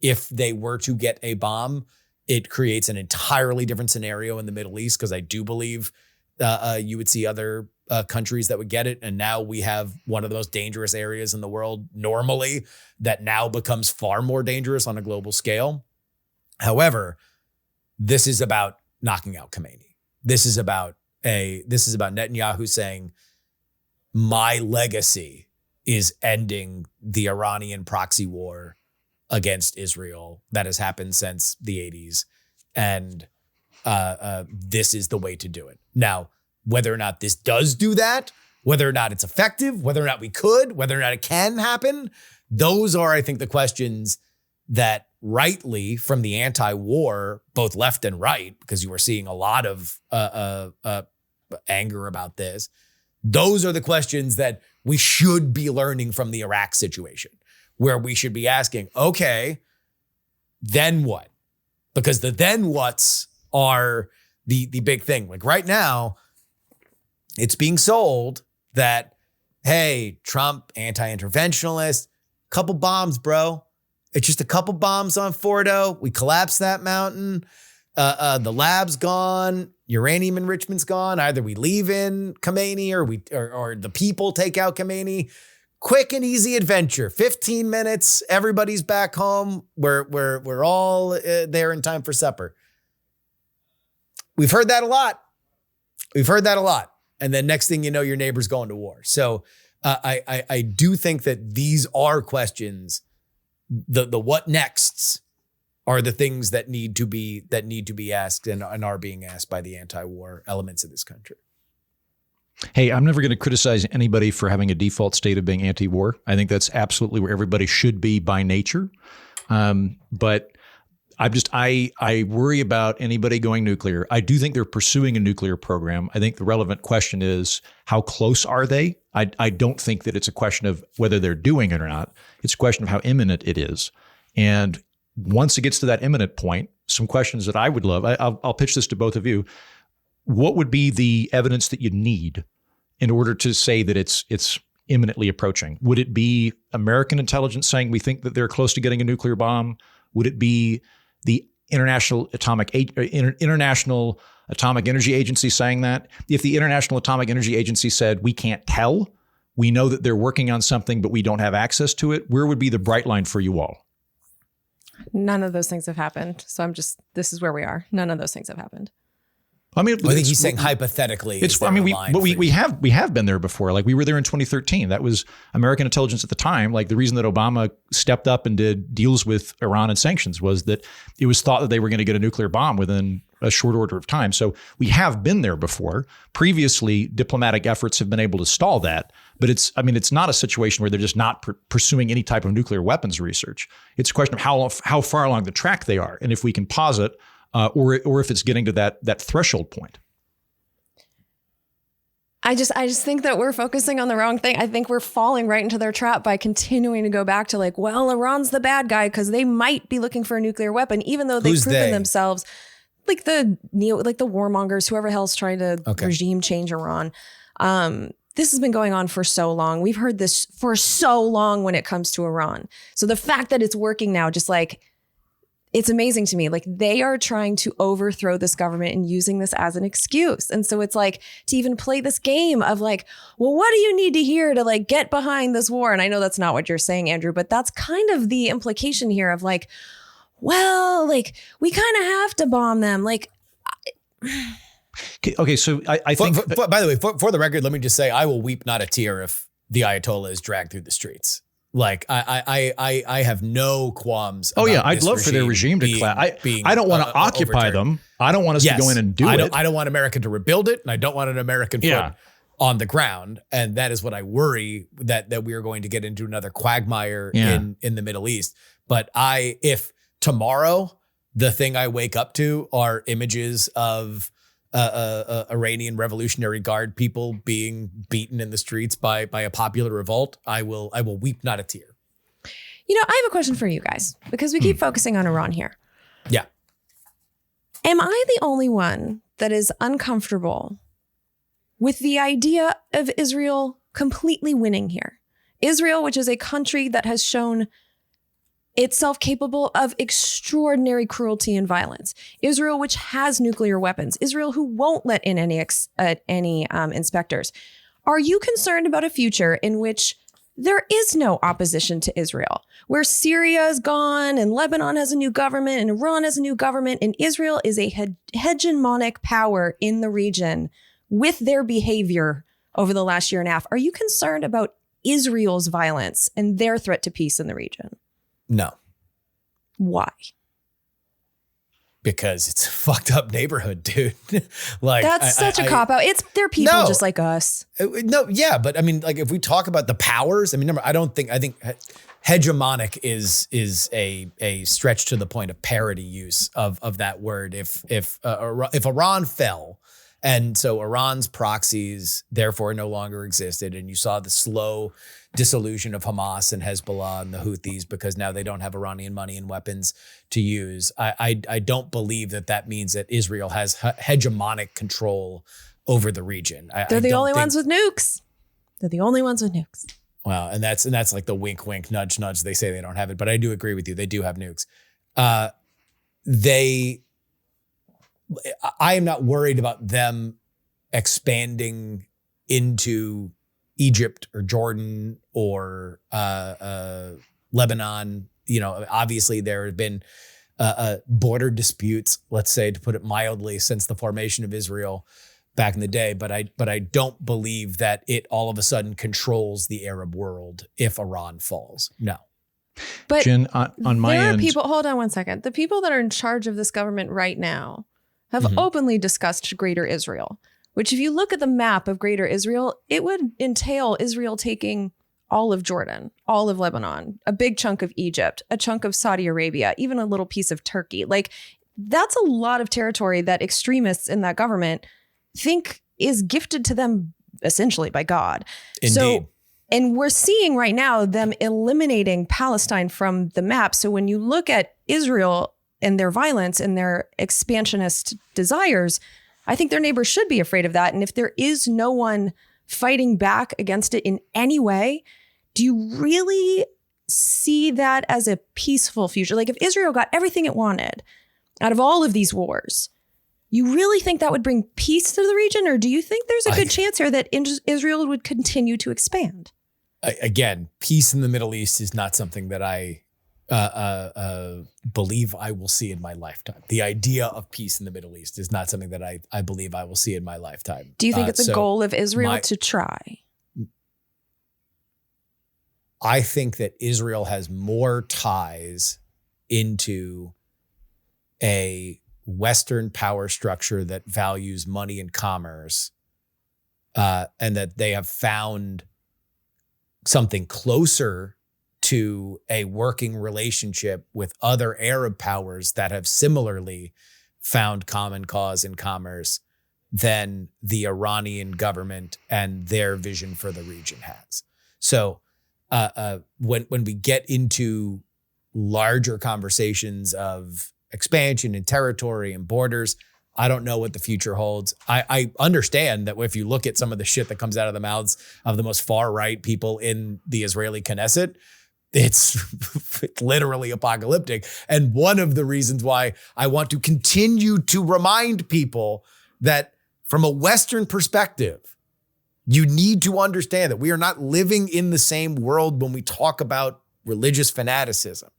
Speaker 1: if they were to get a bomb, it creates an entirely different scenario in the Middle East, because I do believe you would see other countries that would get it. And now we have one of the most dangerous areas in the world normally that now becomes far more dangerous on a global scale. However, this is about knocking out Khomeini. This is about Netanyahu saying, my legacy is ending the Iranian proxy war against Israel that has happened since the 80s. And this is the way to do it. Now, whether or not this does do that, whether or not it's effective, whether or not we could, whether or not it can happen, those are, I think, the questions that rightly from the anti-war, both left and right, because you were seeing a lot of anger about this. Those are the questions that we should be learning from the Iraq situation, where we should be asking, okay, then what? Because the then whats are the big thing. Like right now, it's being sold that, hey, Trump, anti-interventionalist, couple bombs, bro. It's just a couple bombs on Fordo. We collapsed that mountain. The lab's gone. Uranium enrichment's gone. Either we leave in Khomeini or the people take out Khomeini. Quick and easy adventure. 15 minutes. Everybody's back home. We're all there in time for supper. We've heard that a lot. And then next thing you know, your neighbor's going to war. So I do think that these are questions. The what nexts are the things that need to be asked and are being asked by the anti-war elements of this country.
Speaker 2: Hey, I'm never going to criticize anybody for having a default state of being anti-war. I think that's absolutely where everybody should be by nature. But I worry about anybody going nuclear. I do think they're pursuing a nuclear program. I think the relevant question is, how close are they? I don't think that it's a question of whether they're doing it or not. It's a question of how imminent it is. And once it gets to that imminent point, some questions that I would love, I'll pitch this to both of you. What would be the evidence that you need in order to say that it's imminently approaching? Would it be American intelligence saying we think that they're close to getting a nuclear bomb? Would it be the International Atomic Energy Agency saying that? If the International Atomic Energy Agency said, we can't tell, we know that they're working on something, but we don't have access to it, where would be the bright line for you all?
Speaker 3: None of those things have happened. So this is where we are. None of those things have happened.
Speaker 2: I mean,
Speaker 1: I think he's saying hypothetically.
Speaker 2: We have been there before. Like we were there in 2013. That was American intelligence at the time. Like the reason that Obama stepped up and did deals with Iran and sanctions was that it was thought that they were going to get a nuclear bomb within a short order of time. So we have been there before. Previously, diplomatic efforts have been able to stall that. But it's not a situation where they're just not pursuing any type of nuclear weapons research. It's a question of how far along the track they are, and if we can pause it. Or if it's getting to that threshold point.
Speaker 3: I just think that we're focusing on the wrong thing. I think we're falling right into their trap by continuing to go back to Iran's the bad guy because they might be looking for a nuclear weapon, even though they've proven themselves, like the warmongers, whoever the hell's trying to regime change Iran. This has been going on for so long. We've heard this for so long when it comes to Iran. So the fact that it's working now, it's amazing to me. Like they are trying to overthrow this government and using this as an excuse. And so it's like to even play this game of well, what do you need to hear to get behind this war? And I know that's not what you're saying, Andrew, but that's kind of the implication here of we kind of have to bomb them.
Speaker 2: Okay. So I think,
Speaker 1: by the way, for the record, let me just say, I will weep not a tear if the Ayatollah is dragged through the streets. I have no qualms.
Speaker 2: Oh yeah, I'd love for their regime to collapse. I don't want to occupy them. I don't want us to go in and do it.
Speaker 1: I don't want America to rebuild it, and I don't want an American foot on the ground. And that is what I worry that we are going to get into another quagmire in the Middle East. But if tomorrow the thing I wake up to are images of Iranian Revolutionary Guard people being beaten in the streets by a popular revolt, I will weep not a tear.
Speaker 3: You know, I have a question for you guys, because we keep focusing on Iran here.
Speaker 1: Yeah.
Speaker 3: Am I the only one that is uncomfortable with the idea of Israel completely winning here? Israel, which is a country that has shown itself capable of extraordinary cruelty and violence. Israel, which has nuclear weapons. Israel, who won't let in any inspectors. Are you concerned about a future in which there is no opposition to Israel, where Syria is gone and Lebanon has a new government and Iran has a new government, and Israel is a hegemonic power in the region with their behavior over the last year and a half? Are you concerned about Israel's violence and their threat to peace in the region?
Speaker 1: No.
Speaker 3: Why?
Speaker 1: Because it's a fucked up neighborhood, dude. Like
Speaker 3: that's such a cop out. They're people just like us.
Speaker 1: No, yeah, but I mean, like if we talk about the powers, I mean, remember, I think hegemonic is a stretch to the point of parody use of that word. If Iran fell, and so Iran's proxies therefore no longer existed, and you saw the slow dissolution of Hamas and Hezbollah and the Houthis because now they don't have Iranian money and weapons to use. I don't believe that means that Israel has hegemonic control over the region.
Speaker 3: They're the only ones with nukes. They're the only ones with nukes.
Speaker 1: Wow, and that's like the wink, wink, nudge, nudge. They say they don't have it, but I do agree with you. They do have nukes. I am not worried about them expanding into Egypt or Jordan or Lebanon. You know, obviously there have been border disputes, let's say, to put it mildly, since the formation of Israel back in the day. But I don't believe that it all of a sudden controls the Arab world if Iran falls. No.
Speaker 3: But
Speaker 2: Jen, on my end,
Speaker 3: people. Hold on one second. The people that are in charge of this government right now have openly discussed Greater Israel, which if you look at the map of Greater Israel, it would entail Israel taking all of Jordan, all of Lebanon, a big chunk of Egypt, a chunk of Saudi Arabia, even a little piece of Turkey. Like, that's a lot of territory that extremists in that government think is gifted to them essentially by God.
Speaker 1: Indeed.
Speaker 3: So, and we're seeing right now them eliminating Palestine from the map. So when you look at Israel and their violence and their expansionist desires, I think their neighbors should be afraid of that. And if there is no one fighting back against it in any way, do you really see that as a peaceful future? Like if Israel got everything it wanted out of all of these wars, you really think that would bring peace to the region? Or do you think there's a good chance here that Israel would continue to expand?
Speaker 1: Again, peace in the Middle East is not something that I believe I will see in my lifetime. The idea of peace in the Middle East is not something that I believe I will see in my lifetime.
Speaker 3: Do you think it's a goal of Israel to try?
Speaker 1: I think that Israel has more ties into a Western power structure that values money and commerce, and that they have found something closer to a working relationship with other Arab powers that have similarly found common cause in commerce than the Iranian government and their vision for the region has. So when we get into larger conversations of expansion and territory and borders, I don't know what the future holds. I understand that if you look at some of the shit that comes out of the mouths of the most far right people in the Israeli Knesset, it's literally apocalyptic. And one of the reasons why I want to continue to remind people that from a Western perspective, you need to understand that we are not living in the same world when we talk about religious fanaticism.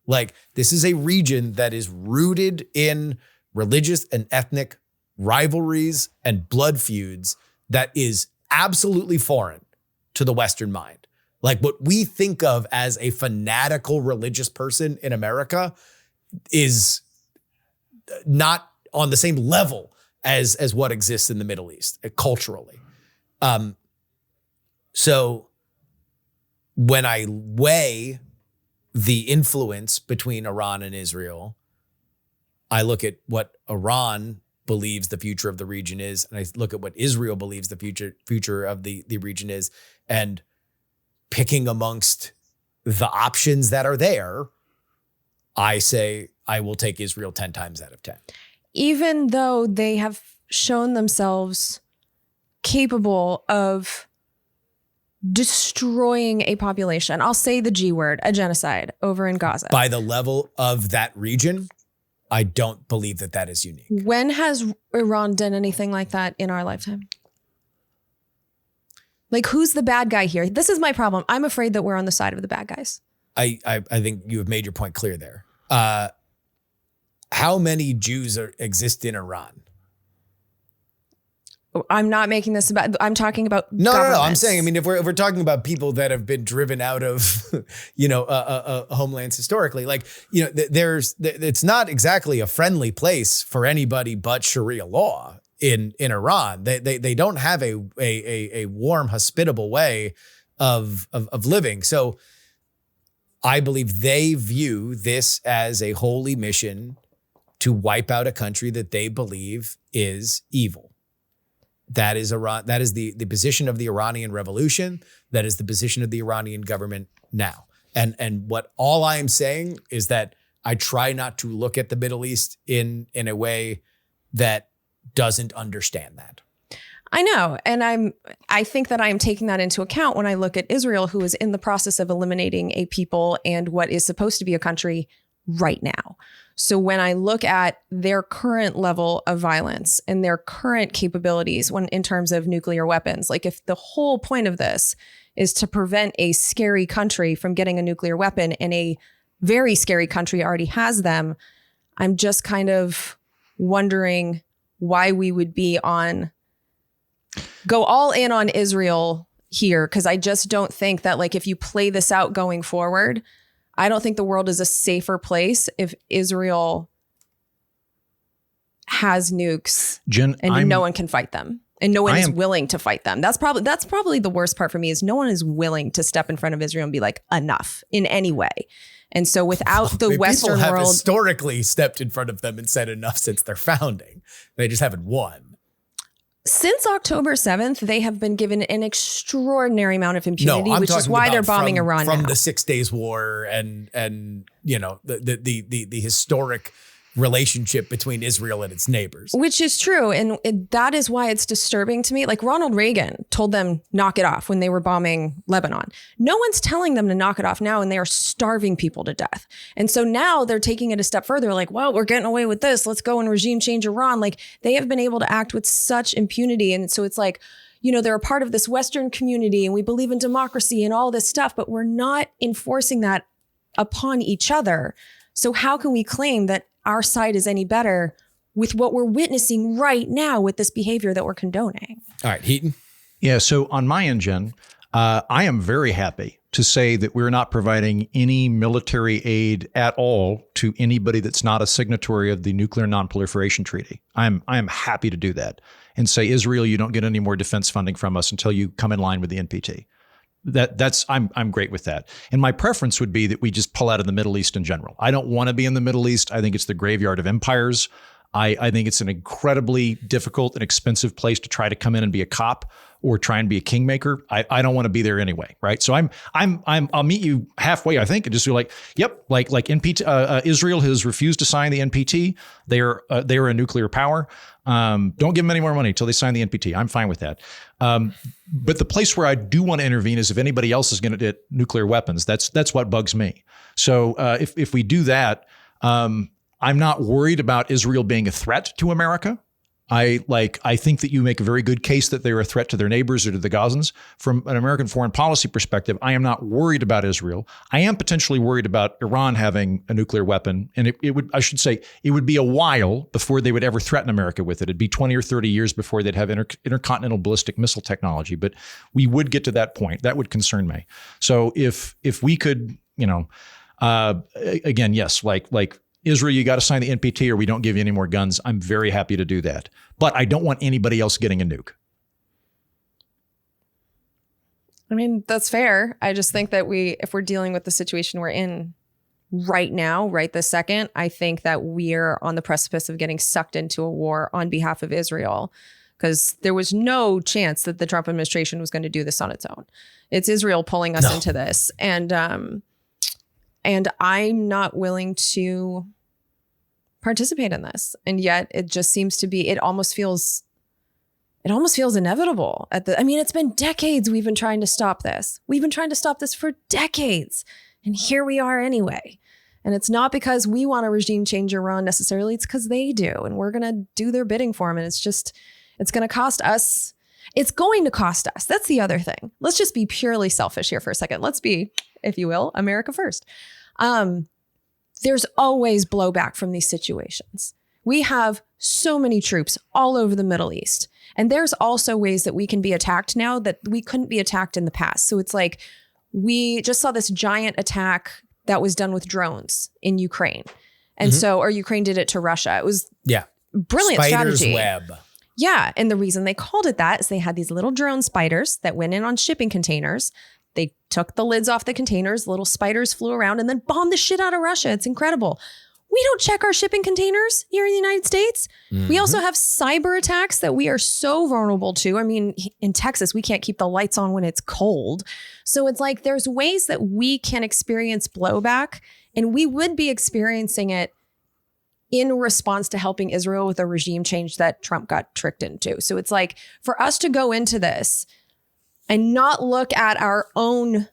Speaker 1: Like, this is a region that is rooted in religious and ethnic rivalries and blood feuds that is absolutely foreign to the Western mind. Like, what we think of as a fanatical religious person in America is not on the same level as what exists in the Middle East culturally. So when I weigh the influence between Iran and Israel, I look at what Iran believes the future of the region is, and I look at what Israel believes the future of the region is, and picking amongst the options that are there, I say I will take Israel 10 times out of 10.
Speaker 3: Even though they have shown themselves capable of destroying a population, I'll say the G word, a genocide over in Gaza.
Speaker 1: By the level of that region, I don't believe that is unique.
Speaker 3: When has Iran done anything like that in our lifetime? Like, who's the bad guy here? This is my problem. I'm afraid that we're on the side of the bad guys.
Speaker 1: I think you have made your point clear there. How many Jews exist in Iran?
Speaker 3: I'm not making this about, I'm talking about
Speaker 1: No. I'm saying, I mean, if we're talking about people that have been driven out of, homelands historically, like, it's not exactly a friendly place for anybody but Sharia law in Iran. They don't have a warm, hospitable way of living. So I believe they view this as a holy mission to wipe out a country that they believe is evil. That is Iran. That is the position of the Iranian revolution. That is the position of the Iranian government now. And what all I am saying is that I try not to look at the Middle East in a way that doesn't understand that.
Speaker 3: I know. And I think that I am taking that into account when I look at Israel, who is in the process of eliminating a people and what is supposed to be a country right now. So when I look at their current level of violence and their current capabilities in terms of nuclear weapons, like if the whole point of this is to prevent a scary country from getting a nuclear weapon and a very scary country already has them, I'm just kind of wondering why we would go all in on Israel here. Cause I just don't think that, like, if you play this out going forward, I don't think the world is a safer place if Israel has nukes,
Speaker 2: Jen,
Speaker 3: and no one can fight them, and no one is willing to fight them. That's probably the worst part for me, is no one is willing to step in front of Israel and be like, enough in any way. And so without the Western
Speaker 1: people have
Speaker 3: world
Speaker 1: historically stepped in front of them and said enough since their founding, they just haven't won.
Speaker 3: Since October 7th, they have been given an extraordinary amount of impunity, which is why they're bombing Iran
Speaker 1: from
Speaker 3: now.
Speaker 1: The 6 Days War and the historic relationship between Israel and its neighbors.
Speaker 3: Which is true. And that is why it's disturbing to me. Like, Ronald Reagan told them knock it off when they were bombing Lebanon. No one's telling them to knock it off now, and they are starving people to death. And so now they're taking it a step further, like, well, we're getting away with this. Let's go and regime change Iran. Like, they have been able to act with such impunity. And so it's like, they're a part of this Western community and we believe in democracy and all this stuff, but we're not enforcing that upon each other. So how can we claim that our side is any better with what we're witnessing right now with this behavior that we're condoning?
Speaker 1: All right, Heaton.
Speaker 2: Yeah. So on my end, Jen, I am very happy to say that we're not providing any military aid at all to anybody that's not a signatory of the Nuclear Non-Proliferation Treaty. I am happy to do that and say, Israel, you don't get any more defense funding from us until you come in line with the NPT. I'm great with that. And my preference would be that we just pull out of the Middle East in general. I don't want to be in the Middle East. I think it's the graveyard of empires. I think it's an incredibly difficult and expensive place to try to come in and be a cop or try and be a kingmaker. I don't want to be there anyway, right? So I'll meet you halfway, I think, and just be like, yep, like NPT. Israel has refused to sign the NPT. They are a nuclear power. Don't give them any more money until they sign the NPT. I'm fine with that. But the place where I do want to intervene is if anybody else is going to get nuclear weapons. That's what bugs me. So if we do that, I'm not worried about Israel being a threat to America. I think that you make a very good case that they're a threat to their neighbors or to the Gazans. From an American foreign policy perspective, I am not worried about Israel. I am potentially worried about Iran having a nuclear weapon. And it would be a while before they would ever threaten America with it. It'd be 20 or 30 years before they'd have intercontinental ballistic missile technology. But we would get to that point. That would concern me. So if we could, again, yes, like Israel, you got to sign the NPT or we don't give you any more guns. I'm very happy to do that. But I don't want anybody else getting a nuke.
Speaker 3: I mean, that's fair. I just think that if we're dealing with the situation we're in right now, right this second, I think that we're on the precipice of getting sucked into a war on behalf of Israel, because there was no chance that the Trump administration was going to do this on its own. It's Israel pulling us into this. And I'm not willing to participate in this. And yet it just seems to be, it almost feels inevitable it's been decades we've been trying to stop this. We've been trying to stop this for decades. And here we are anyway. And it's not because we want a regime change Iran necessarily. It's because they do. And we're going to do their bidding for them. And it's going to cost us. It's going to cost us. That's the other thing. Let's just be purely selfish here for a second. Let's be, if you will, America first. There's always blowback from these situations. We have so many troops all over the Middle East. And there's also ways that we can be attacked now that we couldn't be attacked in the past. So it's like we just saw this giant attack that was done with drones in Ukraine. And or Ukraine did it to Russia. It was brilliant
Speaker 1: Spider's
Speaker 3: strategy.
Speaker 1: web.
Speaker 3: Yeah. And the reason they called it that is they had these little drone spiders that went in on shipping containers. They took the lids off the containers, little spiders flew around and then bombed the shit out of Russia. It's incredible. We don't check our shipping containers here in the United States. We also have cyber attacks that we are so vulnerable to. I mean, in Texas, we can't keep the lights on when it's cold. So it's like there's ways that we can experience blowback, and we would be experiencing it in response to helping Israel with a regime change that Trump got tricked into. So it's like for us to go into this and not look at our own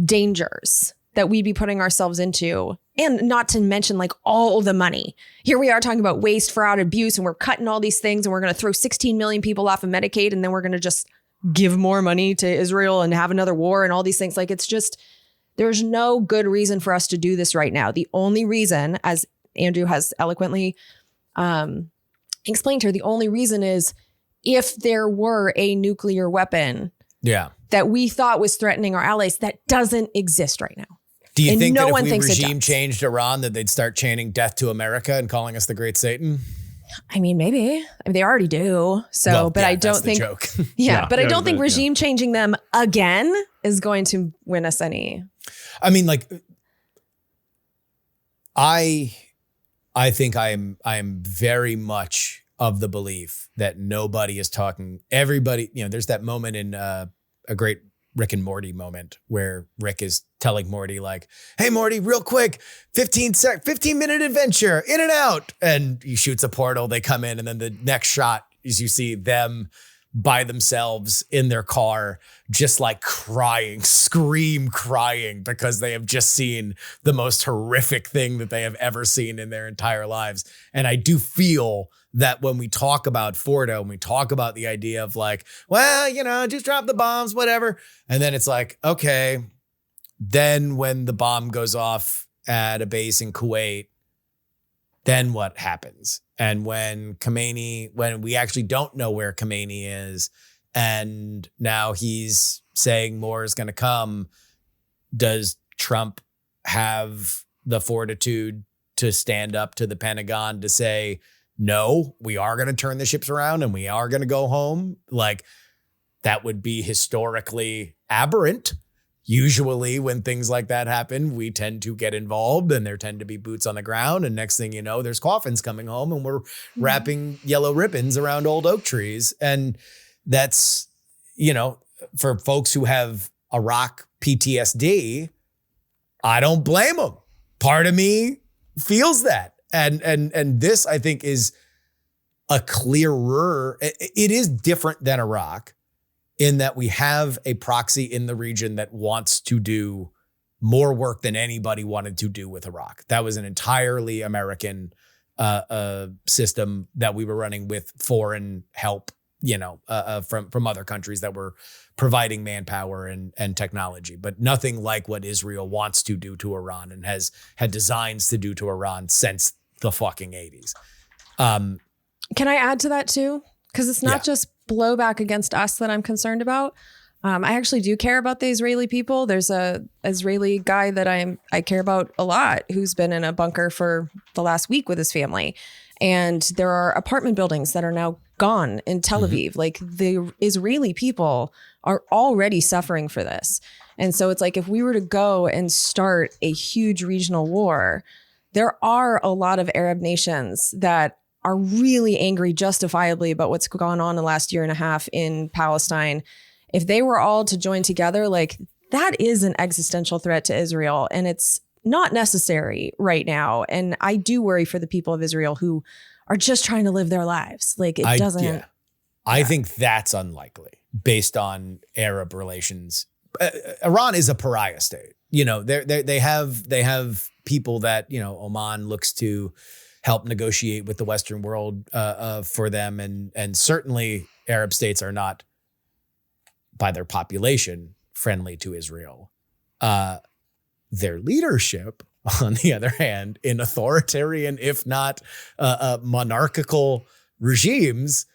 Speaker 3: dangers that we'd be putting ourselves into, and not to mention like all the money. Here we are talking about waste, fraud, abuse, and we're cutting all these things and we're going to throw 16 million people off of Medicaid, and then we're going to just give more money to Israel and have another war and all these things. Like it's just, there's no good reason for us to do this right now. The only reason, as Andrew has eloquently explained here, the only reason is if there were a nuclear weapon that we thought was threatening our allies, that doesn't exist right now.
Speaker 1: Do you think that if we regime changed Iran, that they'd start chanting death to America and calling us the Great Satan?
Speaker 3: I mean, maybe. I mean, they already do. So, well, but I don't think.
Speaker 1: Joke.
Speaker 3: But I don't think regime changing them again is going to win us any.
Speaker 1: I mean, like, I think I am very much of the belief that nobody is talking. Everybody, there's that moment in a great Rick and Morty moment where Rick is telling Morty like, hey, Morty, real quick, 15-minute adventure, in and out. And he shoots a portal, they come in, and then the next shot is you see them by themselves in their car, just like crying because they have just seen the most horrific thing that they have ever seen in their entire lives. And I do feel that when we talk about Fordo, when we talk about the idea of like, well, just drop the bombs, whatever. And then it's like, okay, then when the bomb goes off at a base in Kuwait, then what happens? And when we actually don't know where Khomeini is, and now he's saying more is going to come, does Trump have the fortitude to stand up to the Pentagon to say, no, we are going to turn the ships around and we are going to go home? Like, that would be historically aberrant. Usually when things like that happen, we tend to get involved and there tend to be boots on the ground. And next thing you know, there's coffins coming home and we're wrapping yellow ribbons around old oak trees. And that's, for folks who have Iraq PTSD, I don't blame them. Part of me feels that. And this, I think, is a clearer, it is different than Iraq, in that we have a proxy in the region that wants to do more work than anybody wanted to do with Iraq. That was an entirely American system that we were running with foreign help, from other countries that were providing manpower and technology, but nothing like what Israel wants to do to Iran and has had designs to do to Iran since the fucking 80s.
Speaker 3: Can I add to that too? Because it's not just blowback against us that I'm concerned about. I actually do care about the Israeli people. There's a Israeli guy that I care about a lot who's been in a bunker for the last week with his family. And there are apartment buildings that are now gone in Tel Aviv. Like the Israeli people are already suffering for this. And so it's like, if we were to go and start a huge regional war, there are a lot of Arab nations that are really angry justifiably about what's gone on in the last year and a half in Palestine. If they were all to join together, like that is an existential threat to Israel. And it's not necessary right now. And I do worry for the people of Israel who are just trying to live their lives. Like it doesn't. Yeah.
Speaker 1: I think that's unlikely based on Arab relations. Iran is a pariah state. You know, they have people that, you know, Oman looks to help negotiate with the Western world for them. And certainly Arab states are not, by their population, friendly to Israel. Their leadership, on the other hand, in authoritarian, if not monarchical regimes,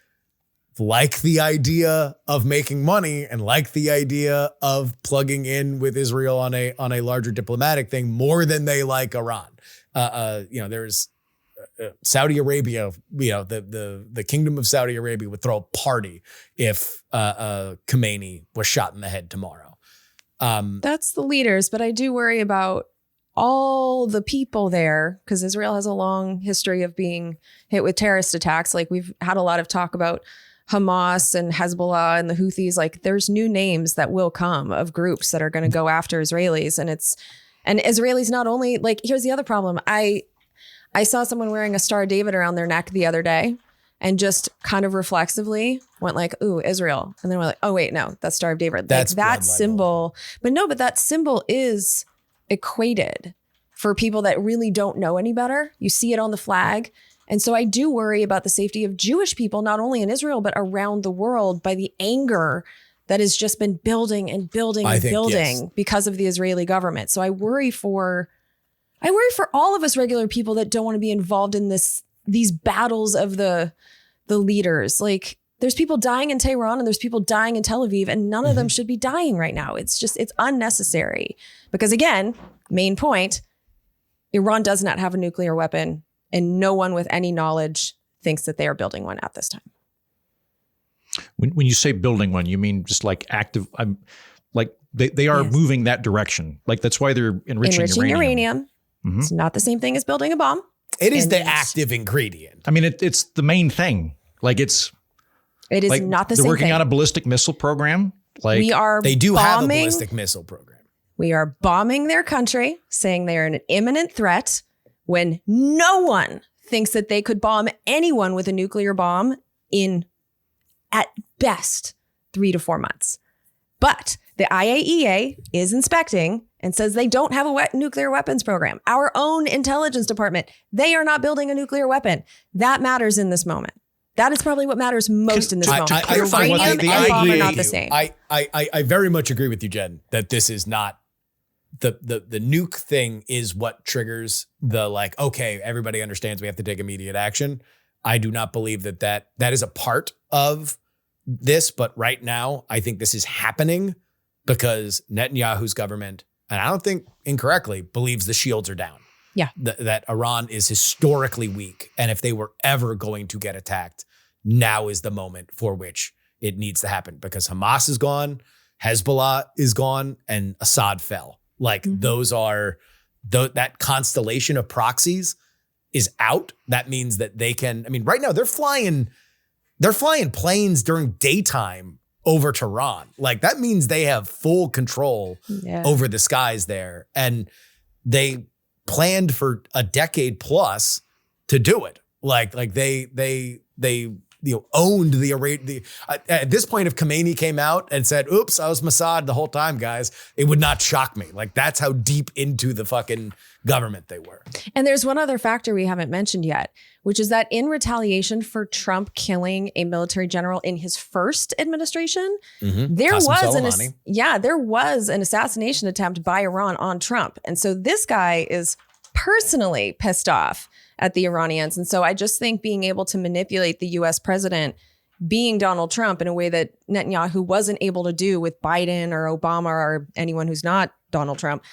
Speaker 1: like the idea of making money and like the idea of plugging in with Israel on a larger diplomatic thing more than they like Iran. You know, there's Saudi Arabia. You know, the Kingdom of Saudi Arabia would throw a party if Khomeini was shot in the head tomorrow.
Speaker 3: That's the leaders, but I do worry about all the people there, because Israel has a long history of being hit with terrorist attacks. Like we've had a lot of talk about Hamas and Hezbollah and the Houthis. Like there's new names that will come of groups that are going to go after Israelis. And Israelis not only, like, here's the other problem. I saw someone wearing a Star of David around their neck the other day and just kind of reflexively went like, ooh, Israel. And then we're like, oh, wait, no, that's Star of David.
Speaker 1: That's
Speaker 3: like that symbol. But that symbol is equated for people that really don't know any better. You see it on the flag. And so I do worry about the safety of Jewish people, not only in Israel, but around the world, by the anger that has just been building and building and building because of the Israeli government. So I worry for all of us regular people that don't want to be involved in these battles of the leaders. Like there's people dying in Tehran and there's people dying in Tel Aviv, and none of them should be dying right now. It's unnecessary because, again, main point, Iran does not have a nuclear weapon, and no one with any knowledge thinks that they are building one at this time.
Speaker 2: When you say building one, you mean just like active, like they are moving that direction. Like that's why they're enriching uranium.
Speaker 3: Mm-hmm. It's not the same thing as building a bomb.
Speaker 1: It is the active ingredient.
Speaker 2: I mean, it's the main thing. Like it is like
Speaker 3: not the same thing.
Speaker 2: They're working on a ballistic missile program. Like
Speaker 1: they do have a ballistic missile program.
Speaker 3: We are bombing their country, saying they are an imminent threat when no one thinks that they could bomb anyone with a nuclear bomb in, at best, 3 to 4 months. But the IAEA is inspecting and says they don't have a nuclear weapons program. Our own intelligence department, they are not building a nuclear weapon. That matters in this moment. That is probably what matters most in this moment. Uranium and bomb are not the same.
Speaker 1: I very much agree with you, Jen, that this is not the nuke thing is what triggers the like, okay, everybody understands we have to take immediate action. I do not believe that is a part of this, but right now I think this is happening because Netanyahu's government, and I don't think incorrectly, believes the shields are down.
Speaker 3: Yeah.
Speaker 1: That Iran is historically weak. And if they were ever going to get attacked, now is the moment for which it needs to happen because Hamas is gone, Hezbollah is gone, and Assad fell. Like those are, that constellation of proxies is out. That means that they can, I mean, right now they're flying planes during daytime over Tehran. Like that means they have full control over the skies there. And they planned for a decade plus to do it. Like they owned the at this point, if Khomeini came out and said, oops, I was Mossad the whole time, guys, it would not shock me. Like that's how deep into the fucking government they were.
Speaker 3: And there's one other factor we haven't mentioned yet, which is that in retaliation for Trump killing a military general in his first administration, there was an assassination attempt by Iran on Trump. And so this guy is personally pissed off at the Iranians. And so I just think being able to manipulate the US president being Donald Trump in a way that Netanyahu wasn't able to do with Biden or Obama or anyone who's not Donald Trump.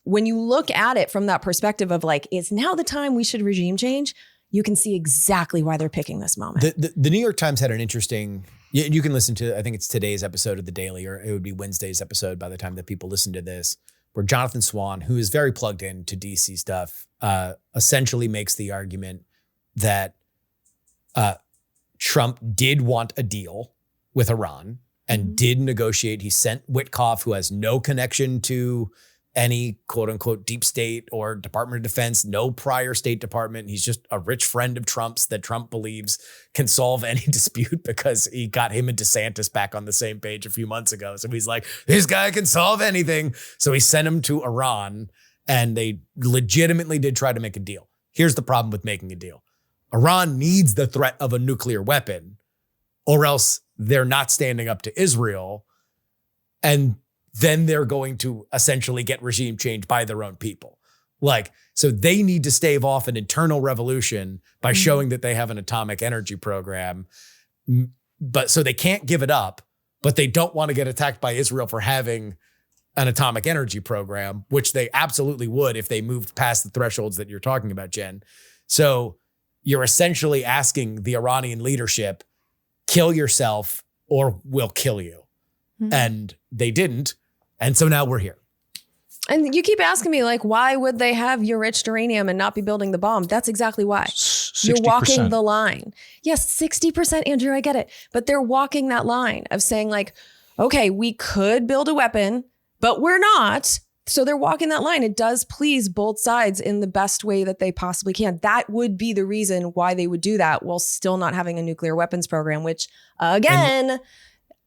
Speaker 3: When you look at it from that perspective of like, is now the time we should regime change? you can see exactly why they're picking this moment.
Speaker 1: The New York Times had an interesting, you can listen to, I think it's today's episode of The Daily, or it would be Wednesday's episode by the time that people listen to this, where Jonathan Swan, who is very plugged into DC stuff, essentially makes the argument that Trump did want a deal with Iran and did negotiate. He sent Witkoff, who has no connection to any quote unquote deep state or Department of Defense, no prior State Department. He's just a rich friend of Trump's that Trump believes can solve any dispute because he got him and DeSantis back on the same page a few months ago. So he's like, this guy can solve anything. So he sent him to Iran, and they legitimately did try to make a deal. Here's the problem with making a deal. Iran needs the threat of a nuclear weapon, or else they're not standing up to Israel. And then they're going to essentially get regime change by their own people. Like, so they need to stave off an internal revolution by showing that they have an atomic energy program. But so they can't give it up, but they don't want to get attacked by Israel for having an atomic energy program, which they absolutely would if they moved past the thresholds that you're talking about, Jen. So you're essentially asking the Iranian leadership, kill yourself or we'll kill you. And they didn't. And so now we're here.
Speaker 3: And you keep asking me, like, why would they have enriched uranium and not be building the bomb? That's exactly why.
Speaker 2: 60%.
Speaker 3: You're walking the line. Yes, 60%, Andrew, I get it. But they're walking that line of saying, like, okay, we could build a weapon, but we're not. So they're walking that line. It does please both sides in the best way that they possibly can. That would be the reason why they would do that while still not having a nuclear weapons program, which, again,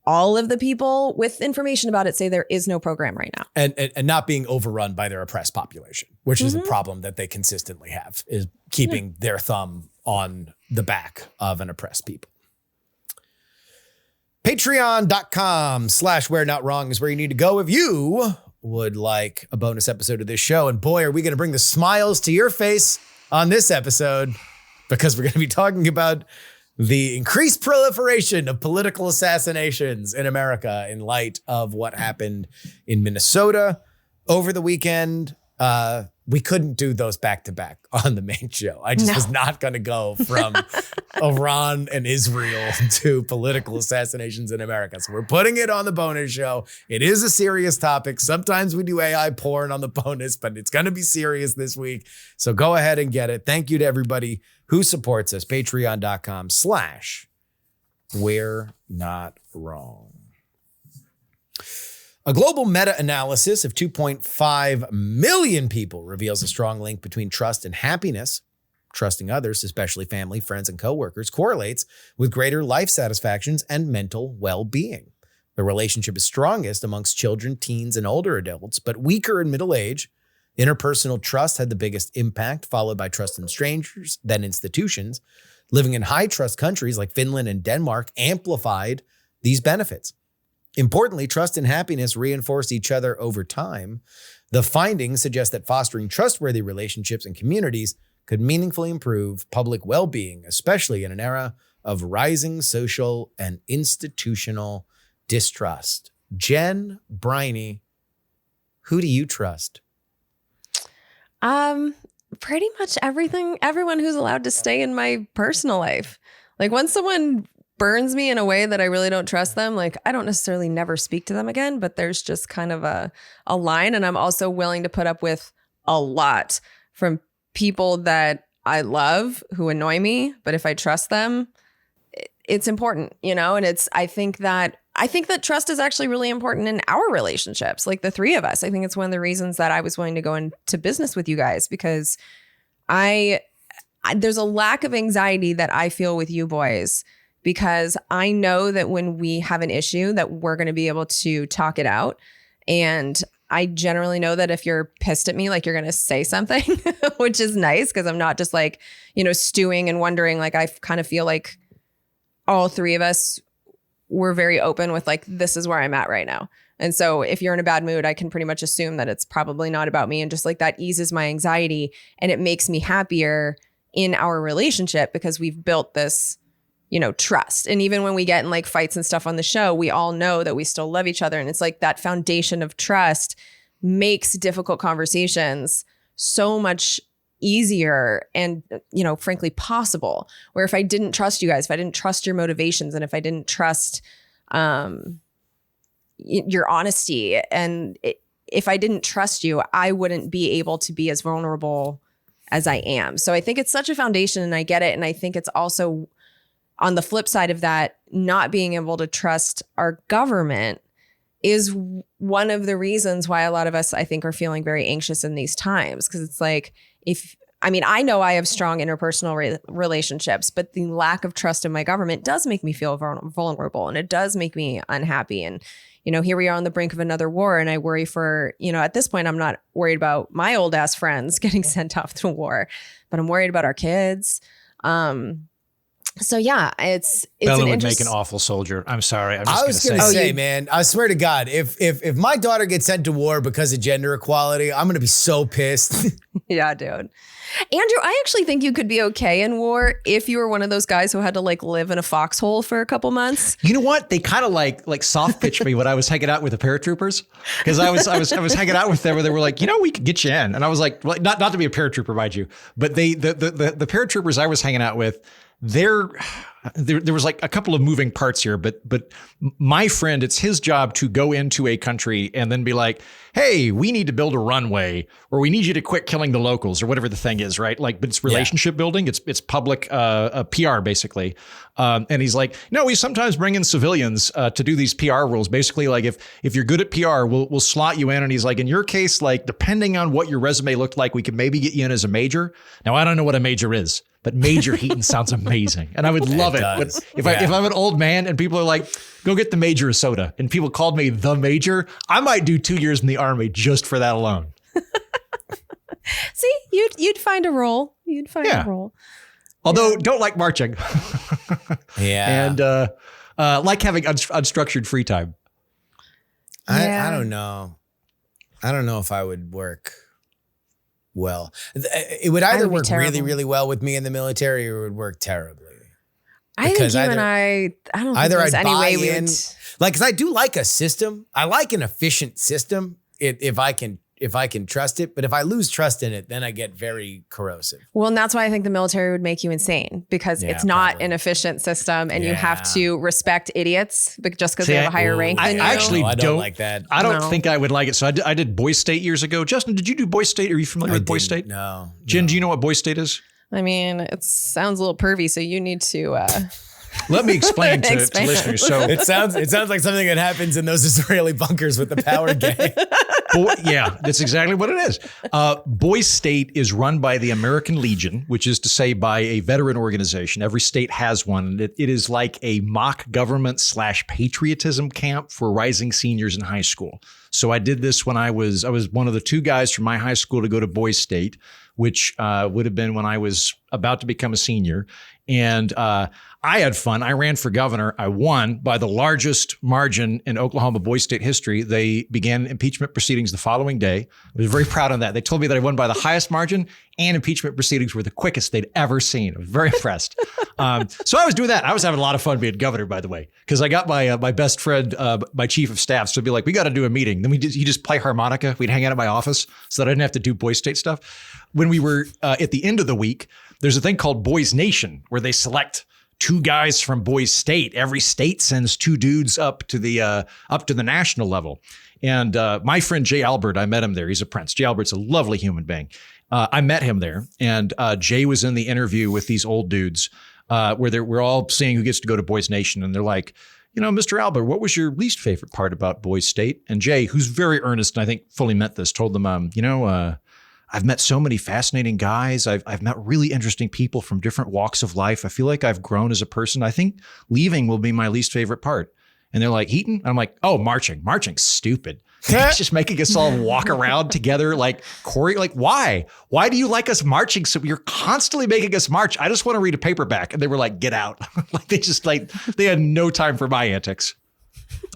Speaker 3: all of the people with information about it say there is no program right now.
Speaker 1: And not being overrun by their oppressed population, which is a problem that they consistently have, is keeping their thumb on the back of an oppressed people. Patreon.com/We're Not Wrong is where you need to go if you would like a bonus episode of this show. And boy, are we going to bring the smiles to your face on this episode, because we're going to be talking about the increased proliferation of political assassinations in America in light of what happened in Minnesota over the weekend. We couldn't do those back to back on the main show. I just was not going to go from Iran and Israel to political assassinations in America. So we're putting it on the bonus show. It is a serious topic. Sometimes we do AI porn on the bonus, but it's going to be serious this week. So go ahead and get it. Thank you to everybody who supports us. Patreon.com/We're Not Wrong. A global meta-analysis of 2.5 million people reveals a strong link between trust and happiness. Trusting others, especially family, friends, and coworkers, correlates with greater life satisfactions and mental well-being. The relationship is strongest amongst children, teens, and older adults, but weaker in middle age. Interpersonal trust had the biggest impact, followed by trust in strangers, then institutions. Living in high-trust countries like Finland and Denmark amplified these benefits. Importantly, trust and happiness reinforce each other over time. The findings suggest that fostering trustworthy relationships and communities could meaningfully improve public well-being, especially in an era of rising social and institutional distrust. Jen, Briney, who do you trust?
Speaker 3: Pretty much everyone who's allowed to stay in my personal life. Like, once someone burns me in a way that I really don't trust them, like, I don't necessarily never speak to them again, but there's just kind of a line. And I'm also willing to put up with a lot from people that I love who annoy me. But if I trust them, it's important, you know? And I think that trust is actually really important in our relationships, like the three of us. I think it's one of the reasons that I was willing to go into business with you guys, because there's a lack of anxiety that I feel with you boys, because I know that when we have an issue that we're going to be able to talk it out. And I generally know that if you're pissed at me, like, you're going to say something, which is nice, because I'm not just like, stewing and wondering. Like, I kind of feel like all three of us were very open with, like, this is where I'm at right now. And so if you're in a bad mood, I can pretty much assume that it's probably not about me. And just like that eases my anxiety, and it makes me happier in our relationship, because we've built this trust. And even when we get in like fights and stuff on the show, we all know that we still love each other. And it's like that foundation of trust makes difficult conversations so much easier and, frankly possible. Where if I didn't trust you guys, if I didn't trust your motivations, and if I didn't trust your honesty, and if I didn't trust you, I wouldn't be able to be as vulnerable as I am. So I think it's such a foundation, and I get it. And I think it's also on the flip side of that, not being able to trust our government is one of the reasons why a lot of us, I think, are feeling very anxious in these times. Because it's like, I know I have strong interpersonal relationships, but the lack of trust in my government does make me feel vulnerable, and it does make me unhappy. And, here we are on the brink of another war, and I worry for, at this point, I'm not worried about my old ass friends getting sent off to war, but I'm worried about our kids. So yeah, it's
Speaker 2: Bella would make an awful soldier. I'm sorry.
Speaker 1: I was going to say, man, I swear to God, if my daughter gets sent to war because of gender equality, I'm going to be so pissed.
Speaker 3: Yeah, dude. Andrew, I actually think you could be okay in war if you were one of those guys who had to live in a foxhole for a couple months.
Speaker 2: You know what? They kind of like soft pitched me when I was hanging out with the paratroopers, because I was hanging out with them, and they were like, we could get you in, and I was like, not to be a paratrooper, mind you, but the paratroopers I was hanging out with. There was a couple of moving parts here, but my friend, it's his job to go into a country and then be like, hey, we need to build a runway, or we need you to quit killing the locals, or whatever the thing is, right? But it's relationship building. It's public PR, basically. And he's like, no, we sometimes bring in civilians to do these PR roles. Basically, if you're good at PR, we'll slot you in. And he's like, in your case, depending on what your resume looked like, we could maybe get you in as a major. Now, I don't know what a major is, but Major Heaton sounds amazing, and I would love it. But if I'm an old man and people are like, go get the major of soda, and people called me the major, I might do 2 years in the Army just for that alone.
Speaker 3: See, you'd find a role. You'd find a role.
Speaker 2: Although don't like marching.
Speaker 1: Yeah.
Speaker 2: And like having unstructured free time.
Speaker 1: I don't know. I don't know if I would work well. It would either work really, really well with me in the military, or it would work terribly.
Speaker 3: I think you and I don't think there's any way we would.
Speaker 1: Because I do like a system. I like an efficient system if I can trust it. But if I lose trust in it, then I get very corrosive.
Speaker 3: Well, and that's why I think the military would make you insane, because it's not an efficient system, and you have to respect idiots just because they have a higher rank than you.
Speaker 2: I actually don't
Speaker 1: like that.
Speaker 2: I don't think I would like it. So I did Boy State years ago. Justin, did you do Boy State? Are you familiar with Boy State?
Speaker 1: No.
Speaker 2: Jen, do you know what Boy State is?
Speaker 3: I mean, it sounds a little pervy, so you need to.
Speaker 2: Let me explain to listeners. So
Speaker 1: it sounds like something that happens in those Israeli bunkers with the power gang.
Speaker 2: Yeah, that's exactly what it is. Boy State is run by the American Legion, which is to say by a veteran organization. Every state has one. It is like a mock government / patriotism camp for rising seniors in high school. So I did this when I was one of the 2 guys from my high school to go to Boy State, which would have been when I was about to become a senior. And I had fun. I ran for governor. I won by the largest margin in Oklahoma Boy State history. They began impeachment proceedings the following day. I was very proud of that. They told me that I won by the highest margin, and impeachment proceedings were the quickest they'd ever seen. I was very impressed. So I was doing that. I was having a lot of fun being governor, by the way, because I got my best friend, my chief of staff, so be like, we got to do a meeting. Then he just play harmonica. We'd hang out at my office so that I didn't have to do Boy State stuff. When we were at the end of the week, there's a thing called Boys Nation, where they select 2 guys from Boys State. Every state sends 2 dudes up to the national level. And my friend Jay Albert, I met him there. He's a prince. Jay Albert's a lovely human being. I met him there, and Jay was in the interview with these old dudes where we're all seeing who gets to go to Boys Nation, and they're like, Mr. Albert, what was your least favorite part about Boys State? And Jay, who's very earnest and I think fully meant this, told them, I've met so many fascinating guys. I've met really interesting people from different walks of life. I feel like I've grown as a person. I think leaving will be my least favorite part. And they're like, Heaton? And I'm like, oh, marching. Marching's stupid. It's just making us all walk around together like Corey. Like, why? Why do you like us marching? So you're constantly making us march. I just want to read a paperback. And they were like, get out. They had no time for my antics.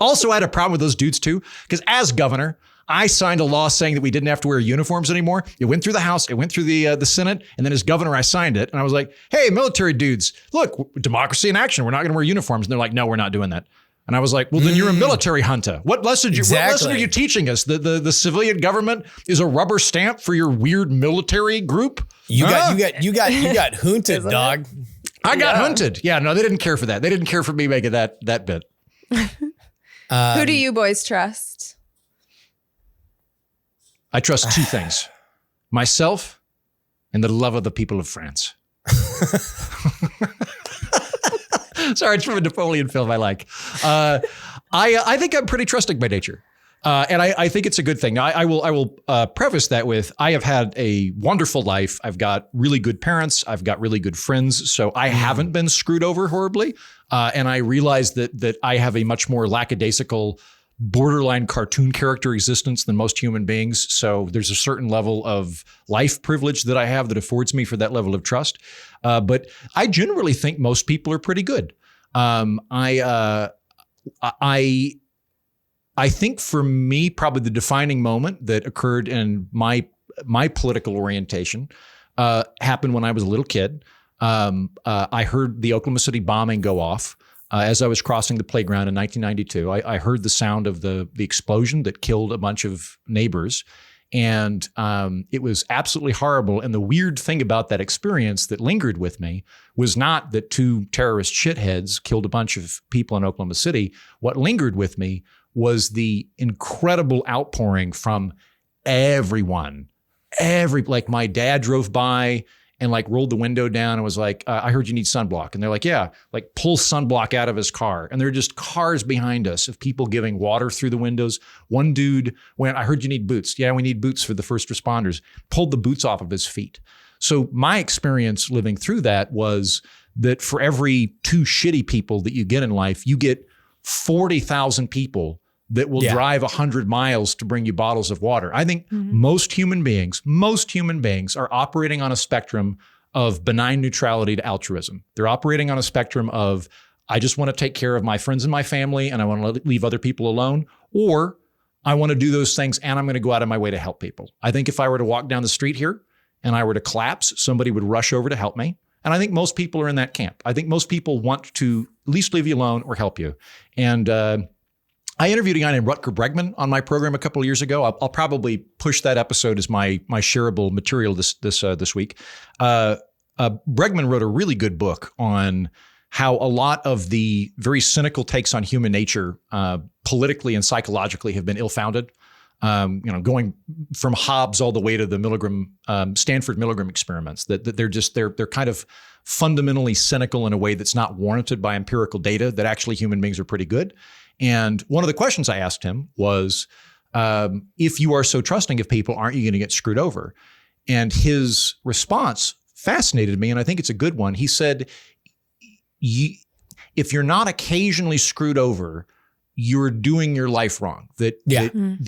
Speaker 2: Also, I had a problem with those dudes too, because as governor, I signed a law saying that we didn't have to wear uniforms anymore. It went through the House, it went through the Senate, and then as governor, I signed it. And I was like, hey, military dudes, look, democracy in action. We're not going to wear uniforms. And they're like, no, we're not doing that. And I was like, well, then you're a military junta. What lesson are you teaching us? The civilian government is a rubber stamp for your weird military group?
Speaker 1: You got hunted, dog.
Speaker 2: I got hunted. Yeah, no, they didn't care for that. They didn't care for me making that bit.
Speaker 3: Who do you boys trust?
Speaker 2: I trust two things: myself and the love of the people of France. Sorry, it's from a Napoleon film I like. I think I'm pretty trusting by nature. And I think it's a good thing. I will preface that with, I have had a wonderful life. I've got really good parents. I've got really good friends. So I haven't been screwed over horribly. And I realize that I have a much more lackadaisical, borderline cartoon character existence than most human beings. So there's a certain level of life privilege that I have that affords me for that level of trust. But I generally think most people are pretty good. I think for me, probably the defining moment that occurred in my political orientation happened when I was a little kid. I heard the Oklahoma City bombing go off as I was crossing the playground in 1992. I heard the sound of the explosion that killed a bunch of neighbors. And it was absolutely horrible. And the weird thing about that experience that lingered with me was not that two terrorist shitheads killed a bunch of people in Oklahoma City. What lingered with me was the incredible outpouring from everyone. Like my dad drove by and like rolled the window down and was like, I heard you need sunblock. And they're like, yeah, like pull sunblock out of his car. And there are just cars behind us of people giving water through the windows. One dude went, I heard you need boots. Yeah, we need boots for the first responders. Pulled the boots off of his feet. So my experience living through that was that for every two shitty people that you get in life, you get 40,000 people that will drive 100 miles to bring you bottles of water. I think most human beings are operating on a spectrum of benign neutrality to altruism. They're operating on a spectrum of, I just want to take care of my friends and my family and I want to leave other people alone, or I want to do those things and I'm going to go out of my way to help people. I think if I were to walk down the street here and I were to collapse, somebody would rush over to help me. And I think most people are in that camp. I think most people want to at least leave you alone or help you. And I interviewed a guy named Rutger Bregman on my program a couple of years ago. I'll probably push that episode as my shareable material this week. Bregman wrote a really good book on how a lot of the very cynical takes on human nature, politically and psychologically, have been ill-founded. Going from Hobbes all the way to the Stanford Milgram experiments, that they're kind of fundamentally cynical in a way that's not warranted by empirical data, that actually human beings are pretty good. And one of the questions I asked him was, if you are so trusting of people, aren't you going to get screwed over? And his response fascinated me, and I think it's a good one. He said, if you're not occasionally screwed over, you're doing your life wrong. You're going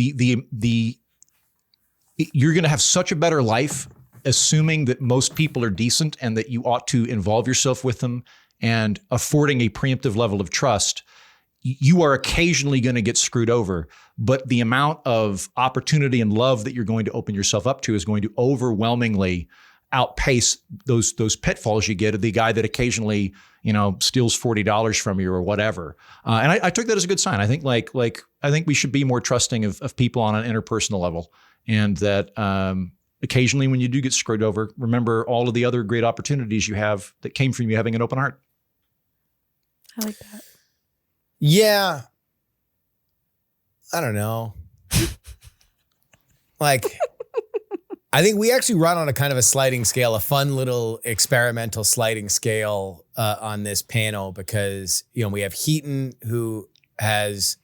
Speaker 2: to have such a better life assuming that most people are decent and that you ought to involve yourself with them and affording a preemptive level of trust. You are occasionally going to get screwed over, but the amount of opportunity and love that you're going to open yourself up to is going to overwhelmingly outpace those pitfalls you get of the guy that occasionally, steals $40 from you or whatever. And I took that as a good sign. I think I think we should be more trusting of people on an interpersonal level, and that occasionally when you do get screwed over, remember all of the other great opportunities you have that came from you having an open heart.
Speaker 3: I like that.
Speaker 1: Yeah. I don't know. I think we actually run on a kind of a sliding scale, a fun little experimental sliding scale on this panel, because, we have Heaton, who has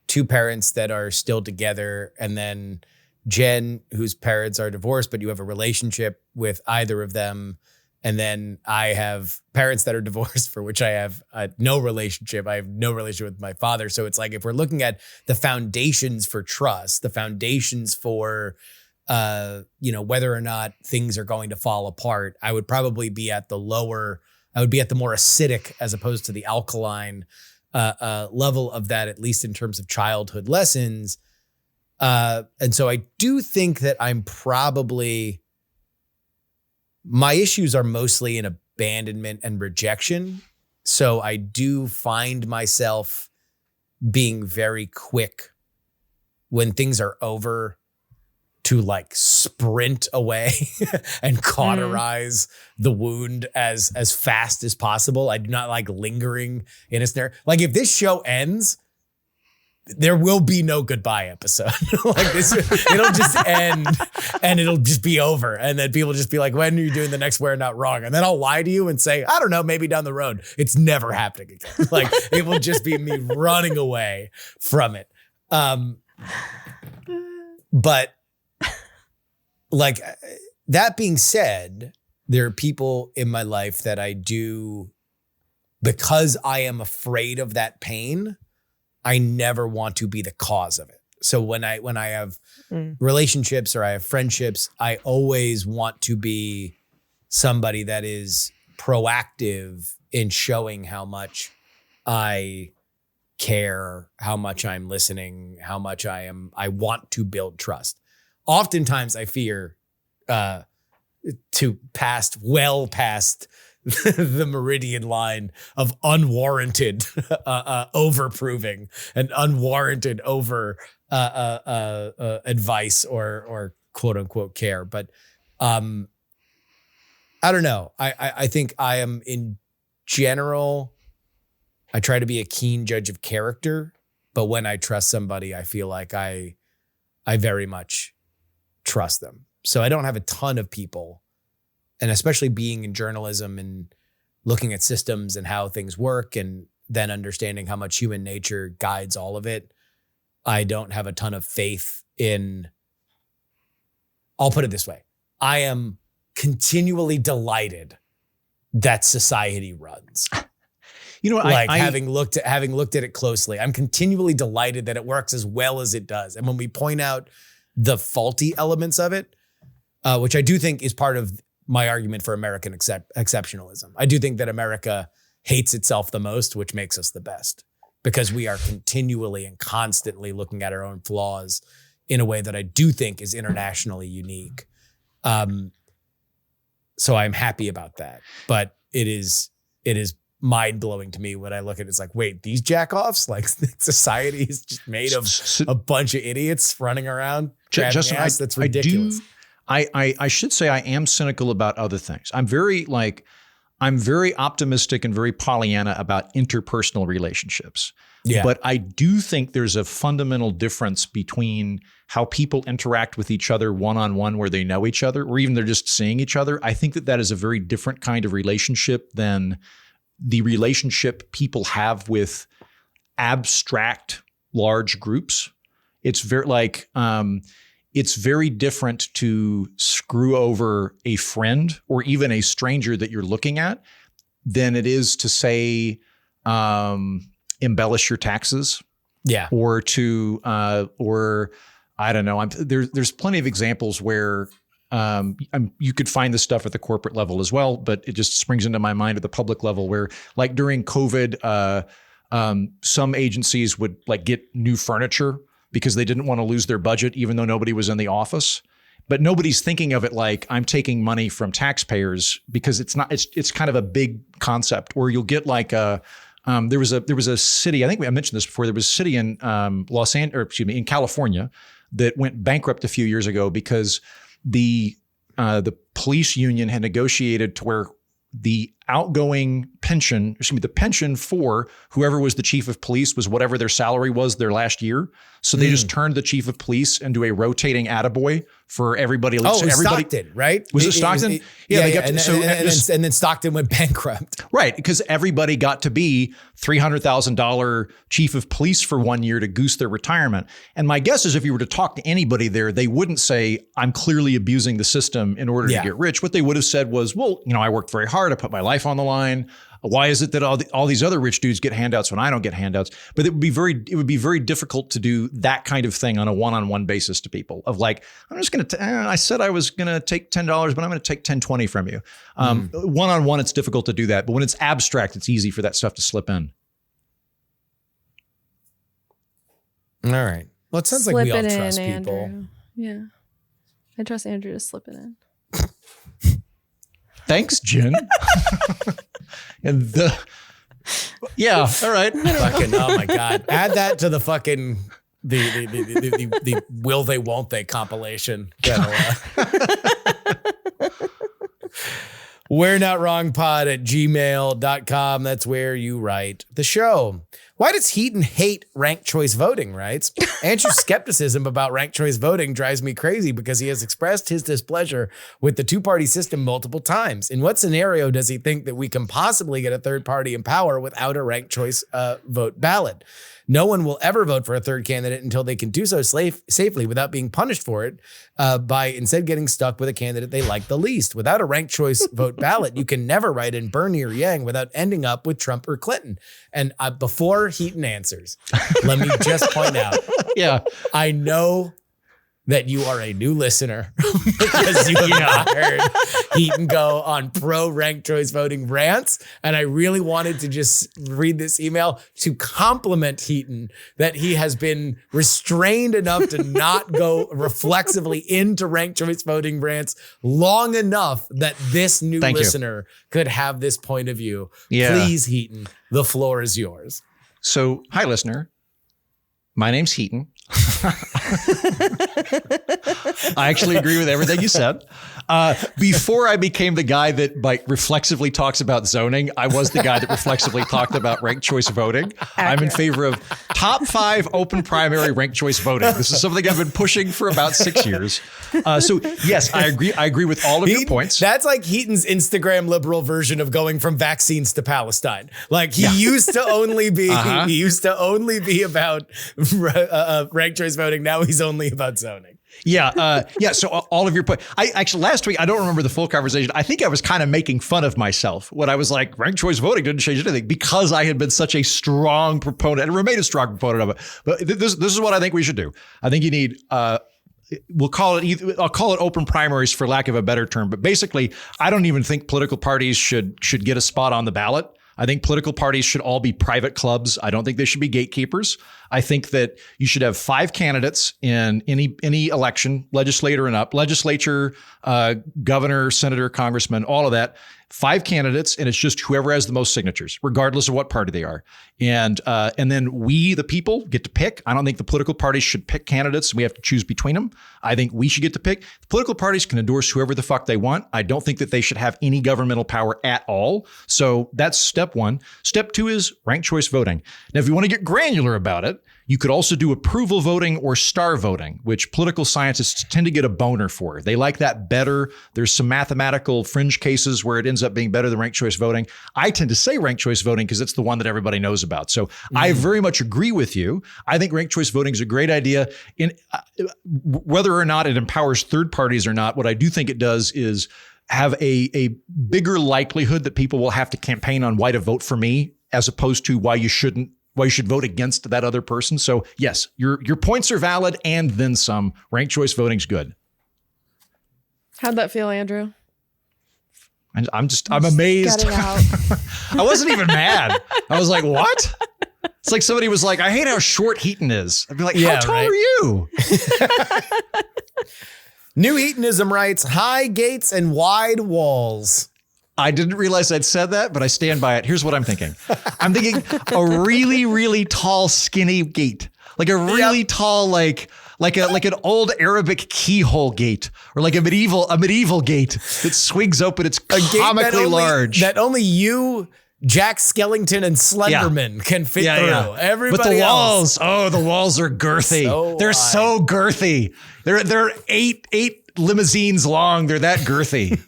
Speaker 1: two parents that are still together, and then Jen, whose parents are divorced, but you have a relationship with either of them. And then I have parents that are divorced, for which I have no relationship. I have no relationship with my father. So it's like, if we're looking at the foundations for trust, the foundations for, whether or not things are going to fall apart, I would probably be at the more acidic as opposed to the alkaline level of that, at least in terms of childhood lessons. And so I do think that my issues are mostly in abandonment and rejection. So I do find myself being very quick when things are over to like sprint away and cauterize the wound as fast as possible. I do not like lingering in a snare. Like if this show ends, there will be no goodbye episode. Like this, it'll just end and it'll just be over. And then people just be like, when are you doing the next We're Not Wrong? And then I'll lie to you and say, I don't know, maybe down the road. It's never happening again. Like it will just be me running away from it. But like that being said, there are people in my life that I do, because I am afraid of that pain, I never want to be the cause of it. So when I have relationships or I have friendships, I always want to be somebody that is proactive in showing how much I care, how much I'm listening, how much I want to build trust. Oftentimes I fear to well past the meridian line of unwarranted overproving and unwarranted over advice or quote unquote care. But I don't know. I think I am in general, I try to be a keen judge of character, but when I trust somebody, I feel like I very much trust them. So I don't have a ton of people, and especially being in journalism and looking at systems and how things work and then understanding how much human nature guides all of it. I don't have a ton of faith in, I'll put it this way. I am continually delighted that society runs.
Speaker 2: You know,
Speaker 1: like having looked at it closely, I'm continually delighted that it works as well as it does. And when we point out the faulty elements of it, which I do think is part of my argument for American exceptionalism. I do think that America hates itself the most, which makes us the best, because we are continually and constantly looking at our own flaws in a way that I do think is internationally unique. So I'm happy about that. But it is mind-blowing to me when I look at it. It's like, wait, these jack-offs? Like society is just made of a bunch of idiots running around.
Speaker 2: Justin,
Speaker 1: that's ridiculous.
Speaker 2: I should say I am cynical about other things. I'm very optimistic and very Pollyanna about interpersonal relationships. Yeah. But I do think there's a fundamental difference between how people interact with each other one-on-one where they know each other, or even they're just seeing each other. I think that is a very different kind of relationship than the relationship people have with abstract large groups. It's very different to screw over a friend or even a stranger that you're looking at than it is to say, embellish your taxes. Yeah. Or to, or I don't know. There's plenty of examples where you could find this stuff at the corporate level as well, but it just springs into my mind at the public level where, like during COVID, some agencies would like get new furniture because they didn't want to lose their budget, even though nobody was in the office. But nobody's thinking of it like I'm taking money from taxpayers, because it's not. It's kind of a big concept. Or you'll get like there was a city. I think I mentioned this before. There was a city in in California that went bankrupt a few years ago because the police union had negotiated to where the outgoing pension, the pension for whoever was the chief of police was whatever their salary was their last year. So they just turned the chief of police into a rotating attaboy for everybody.
Speaker 1: Oh, so everybody, Stockton, right?
Speaker 2: Was it Stockton?
Speaker 1: And then Stockton went bankrupt.
Speaker 2: Right, because everybody got to be $300,000 chief of police for 1 year to goose their retirement. And my guess is if you were to talk to anybody there, they wouldn't say, I'm clearly abusing the system in order to get rich. What they would have said was, well, I worked very hard. I put my life on the line. Why is it that all these other rich dudes get handouts when I don't get handouts? But it would be very difficult to do that kind of thing on a one-on-one basis to people of like, I'm just going to, I said I was going to take $10, but I'm going to take $10.20 from you. One-on-one, it's difficult to do that. But when it's abstract, it's easy for that stuff to slip in.
Speaker 1: All right. Well, it sounds like we all trust people.
Speaker 3: Andrew. Yeah. I trust Andrew to slip it in.
Speaker 2: Thanks, Jen. All right.
Speaker 1: Fucking, oh my God. Add that to the fucking the will they won't they compilation. We're not wrong pod at gmail.com. That's where you write the show. Why does Heaton hate ranked choice voting, writes? Andrew's skepticism about ranked choice voting drives me crazy because he has expressed his displeasure with the two-party system multiple times. In what scenario does he think that we can possibly get a third party in power without a ranked choice vote ballot? No one will ever vote for a third candidate until they can do so safely without being punished for it by instead getting stuck with a candidate they like the least. Without a ranked choice vote ballot, you can never write in Bernie or Yang without ending up with Trump or Clinton. And before Heaton answers, let me just point out, I know that you are a new listener because you have not heard Heaton go on pro ranked choice voting rants. And I really wanted to just read this email to compliment Heaton that he has been restrained enough to not go reflexively into ranked choice voting rants long enough that this new listener could have this point of view. Please, Heaton, the floor is yours.
Speaker 2: So, hi, listener. My name's Heaton. I actually agree with everything you said. Before I became the guy that reflexively talks about zoning, I was the guy that reflexively talked about ranked choice voting. I'm in favor of top 5 open primary ranked choice voting. This is something I've been pushing for about 6 years. So yes, I agree. I agree with all of your points.
Speaker 1: That's like Heaton's Instagram liberal version of going from vaccines to Palestine. Like he used to only be, he used to only be about ranked choice voting. Now he's only about zoning.
Speaker 2: So all of your points. I actually last week, I don't remember the full conversation. I think I was kind of making fun of myself when I was like, ranked choice voting didn't change anything because I had been such a strong proponent and remain a strong proponent of it. But this is what I think we should do. I think you need, I'll call it open primaries for lack of a better term. But basically, I don't even think political parties should get a spot on the ballot. I think political parties should all be private clubs. I don't think they should be gatekeepers. I think that you should have 5 candidates in any election, legislator and up, legislature, governor, senator, congressman, all of that. 5 candidates, and it's just whoever has the most signatures, regardless of what party they are. And then we, the people, get to pick. I don't think the political parties should pick candidates. We have to choose between them. I think we should get to pick. The political parties can endorse whoever the fuck they want. I don't think that they should have any governmental power at all. So that's step 1. Step 2 is ranked choice voting. Now, if you want to get granular about it, you could also do approval voting or star voting, which political scientists tend to get a boner for. They like that better. There's some mathematical fringe cases where it ends up being better than ranked choice voting. I tend to say ranked choice voting because it's the one that everybody knows about. So I very much agree with you. I think ranked choice voting is a great idea. In whether or not it empowers third parties or not, what I do think it does is have a bigger likelihood that people will have to campaign on why to vote for me as opposed to why you should vote against that other person. So yes, your points are valid and then some. Ranked choice voting's good.
Speaker 3: How'd that feel, Andrew?
Speaker 2: And I'm amazed. I wasn't even mad. I was like, what? It's like somebody was like, I hate how short Heaton is. I'd be like, how tall are you?
Speaker 1: New Heatonism writes, high gates and wide walls.
Speaker 2: I didn't realize I'd said that, but I stand by it. Here's what I'm thinking. I'm thinking a really, really tall, skinny gate, like a really tall, like an old Arabic keyhole gate, or like a medieval gate that swings open. It's comically large.
Speaker 1: That only you, Jack Skellington, and Slenderman can fit through. Everybody
Speaker 2: but the
Speaker 1: else.
Speaker 2: walls, the walls are girthy. They're so girthy. They're eight limousines long. They're that girthy.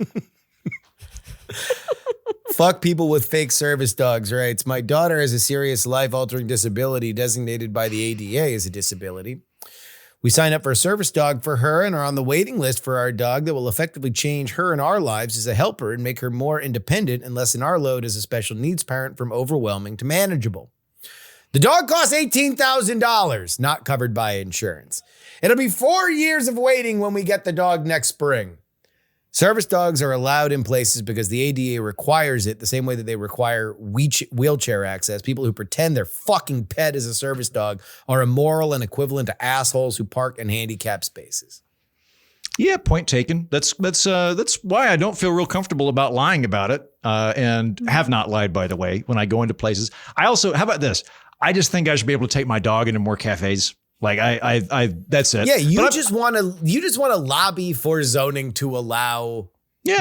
Speaker 1: Fuck people with fake service dogs, writes, my daughter has a serious life-altering disability designated by the ADA as a disability. We signed up for a service dog for her and are on the waiting list for our dog that will effectively change her and our lives as a helper and make her more independent and lessen our load as a special needs parent from overwhelming to manageable. The dog costs $18,000, not covered by insurance. It'll be 4 years of waiting when we get the dog next spring. Service dogs are allowed in places because the ADA requires it the same way that they require wheelchair access. People who pretend their fucking pet is a service dog are immoral and equivalent to assholes who park in handicapped spaces.
Speaker 2: Yeah, point taken. That's why I don't feel real comfortable about lying about it, and have not lied, by the way, when I go into places. I also, how about this? I just think I should be able to take my dog into more cafes. Like I that's it.
Speaker 1: Yeah, you just want to lobby for zoning to allow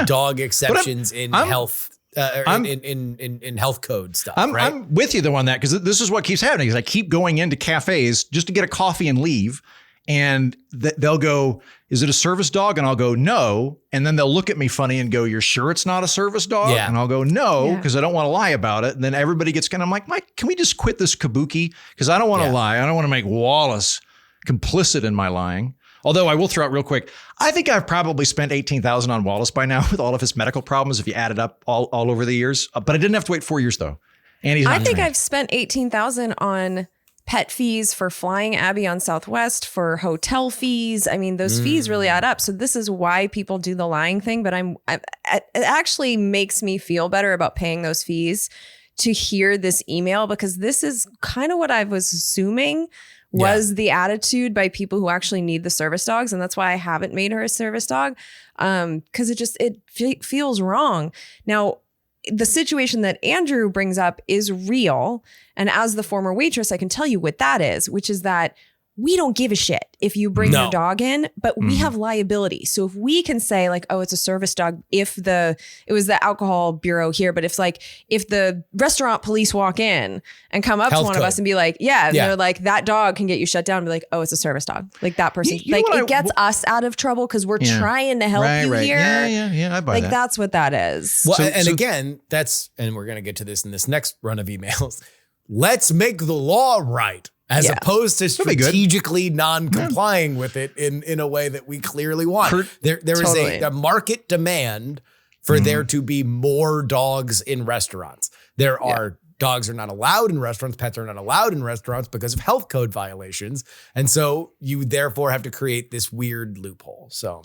Speaker 1: dog exceptions in health. In health code stuff, right?
Speaker 2: I'm with you though on that, because this is what keeps happening. Is I keep going into cafes just to get a coffee and leave, and they'll go, "Is it a service dog?" And I'll go, "No," and then they'll look at me funny and go, "You're sure it's not a service dog?"
Speaker 1: Yeah.
Speaker 2: And I'll go, "No," because I don't want to lie about it. And then everybody gets kind of like, "Mike, can we just quit this kabuki?" Because I don't want to lie. I don't want to make Wallace complicit in my lying. Although I will throw out real quick, I think I've probably spent $18,000 on Wallace by now with all of his medical problems, if you add it up all over the years. But I didn't have to wait 4 years though. And he's not
Speaker 3: I think
Speaker 2: trained.
Speaker 3: I've spent $18,000 on pet fees for flying Abby on Southwest, for hotel fees. I mean, those fees really add up. So this is why people do the lying thing. But it actually makes me feel better about paying those fees to hear this email, because this is kind of what I was assuming was the attitude by people who actually need the service dogs. And that's why I haven't made her a service dog, because it feels wrong. Now, the situation that Andrew brings up is real. And as the former waitress, I can tell you what that is, which is that we don't give a shit if you bring your dog in, but we have liability. So if we can say like, oh, it's a service dog, it was the alcohol bureau here, but if the restaurant police walk in and come up to one of us and be like, they're like, that dog can get you shut down, and be like, oh, it's a service dog. Like that person, it gets us out of trouble because we're trying to help you here.
Speaker 2: Yeah, I buy that.
Speaker 3: Like that's what that is.
Speaker 1: Well, again, and we're going to get to this in this next run of emails. Let's make the law right, as opposed to strategically non-complying with it in a way that we clearly want. There is a market demand for there to be more dogs in restaurants. There are dogs are not allowed in restaurants. Pets are not allowed in restaurants because of health code violations. And so you therefore have to create this weird loophole. So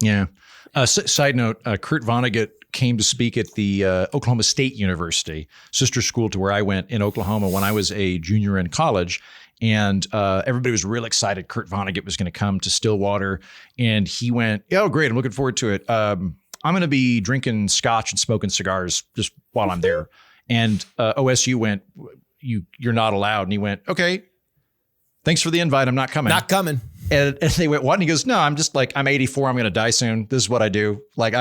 Speaker 2: side note, Kurt Vonnegut came to speak at the Oklahoma State University, sister school to where I went in Oklahoma when I was a junior in college. And everybody was real excited. Kurt Vonnegut was going to come to Stillwater. And he went, oh, great. I'm looking forward to it. I'm going to be drinking scotch and smoking cigars just while I'm there. And OSU went, you're not allowed. And he went, okay, thanks for the invite. I'm not coming.
Speaker 1: Not coming.
Speaker 2: And they went, what? And he goes, no, I'm 84. I'm going to die soon. This is what I do. Like,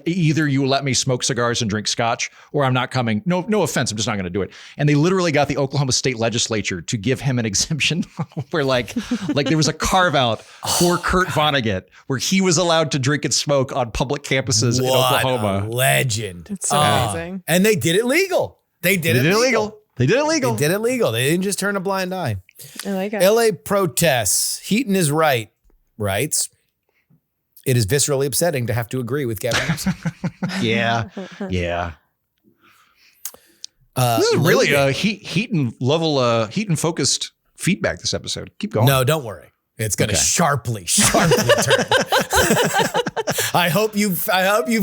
Speaker 2: either you let me smoke cigars and drink scotch, or I'm not coming. No offense. I'm just not going to do it. And they literally got the Oklahoma State legislature to give him an exemption where like there was a carve out for Kurt Vonnegut where he was allowed to drink and smoke on public campuses in Oklahoma.
Speaker 1: A legend.
Speaker 3: It's so amazing.
Speaker 1: And they did it legal. They did it legal.
Speaker 2: They did it legal.
Speaker 1: They didn't just turn a blind eye.
Speaker 3: I like it.
Speaker 1: LA protests. Heaton is right. Writes, it is viscerally upsetting to have to agree with Gavin Anderson.
Speaker 2: Yeah. This is really a Heaton level, Heaton focused feedback this episode. Keep going.
Speaker 1: No, don't worry. It's going to sharply turn. I hope you've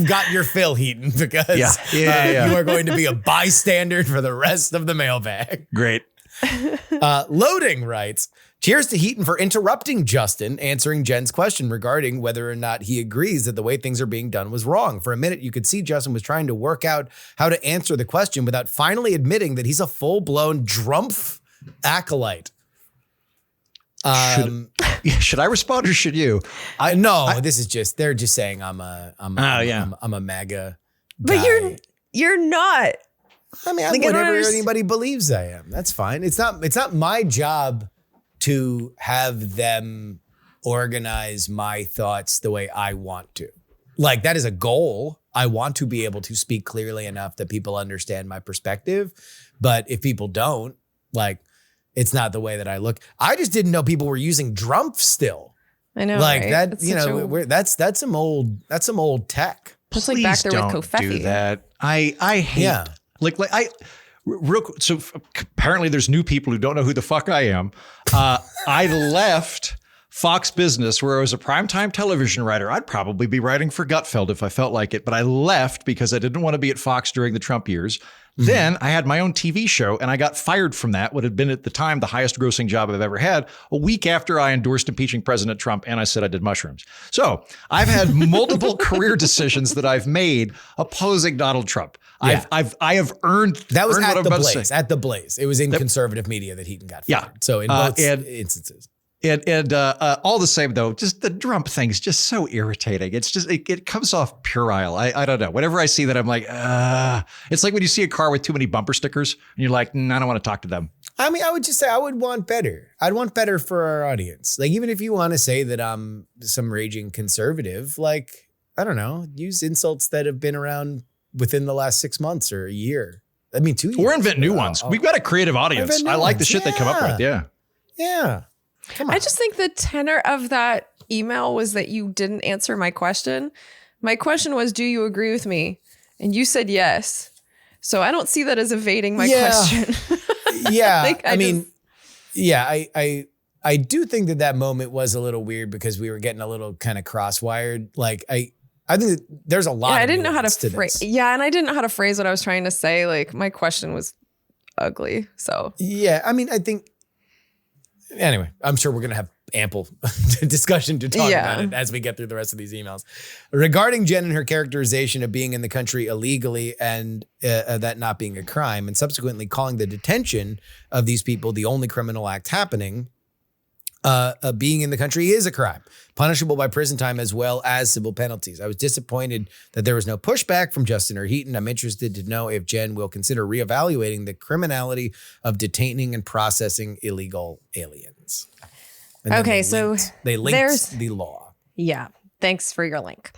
Speaker 1: got your fill, Heaton, because you are going to be a bystander for the rest of the mailbag.
Speaker 2: Great.
Speaker 1: Loading writes, cheers to Heaton for interrupting Justin answering Jen's question regarding whether or not he agrees that the way things are being done was wrong. For a minute, you could see Justin was trying to work out how to answer the question without finally admitting that he's a full-blown Drumpf acolyte.
Speaker 2: Should I respond or should you?
Speaker 1: This is just, they're just saying I'm a MAGA
Speaker 3: but
Speaker 1: guy.
Speaker 3: you're not.
Speaker 1: I mean, I'm whatever anybody believes I am. That's fine. It's not my job to have them organize my thoughts the way I want to. Like, that is a goal. I want to be able to speak clearly enough that people understand my perspective. But if people don't, like, it's not the way that I look. I just didn't know people were using Drumpf still.
Speaker 3: I know,
Speaker 1: like
Speaker 3: right?
Speaker 1: that. That's some old tech.
Speaker 3: Just like back there with Kofefi.
Speaker 2: Do that. I hate. So apparently there's new people who don't know who the fuck I am. I left Fox Business, where I was a primetime television writer. I'd probably be writing for Gutfeld if I felt like it, but I left because I didn't want to be at Fox during the Trump years. Mm-hmm. Then I had my own TV show, and I got fired from that, what had been at the time the highest grossing job I've ever had, a week after I endorsed impeaching President Trump, and I said I did mushrooms. So I've had multiple career decisions that I've made opposing Donald Trump. Yeah. I have earned
Speaker 1: that was
Speaker 2: earned
Speaker 1: at the Blaze. At the Blaze, it was in conservative media that Heaton got fired. So in both instances.
Speaker 2: And all the same, though, just the Trump thing's just so irritating. It's just, it comes off puerile. I don't know. Whenever I see that, I'm like, it's like when you see a car with too many bumper stickers and you're like, I don't want to talk to them.
Speaker 1: I mean, I would just say I would want better. I'd want better for our audience. Like, even if you want to say that I'm some raging conservative, like, I don't know, use insults that have been around within the last 6 months or a year. I mean, 2 years.
Speaker 2: Or invent new ones. We've got a creative audience. I like the shit they come up with. Yeah.
Speaker 1: Yeah. Come on.
Speaker 3: I just think the tenor of that email was that you didn't answer my question. My question was, do you agree with me? And you said yes. So I don't see that as evading my question.
Speaker 1: Yeah. I do think that moment was a little weird because we were getting a little kind of crosswired. Like, I think that there's a lot.
Speaker 3: Yeah, I didn't know how to phrase. Yeah, and I didn't know how to phrase what I was trying to say. Like, my question was ugly. So
Speaker 1: yeah, I mean, I think. Anyway, I'm sure we're going to have ample discussion to talk about it as we get through the rest of these emails. Regarding Jen and her characterization of being in the country illegally and that not being a crime, and subsequently calling the detention of these people the only criminal act happening, being in the country is a crime, punishable by prison time as well as civil penalties. I was disappointed that there was no pushback from Justin or Heaton. I'm interested to know if Jen will consider reevaluating the criminality of detaining and processing illegal aliens.
Speaker 3: Okay, so
Speaker 1: they linked the law.
Speaker 3: Yeah, thanks for your link.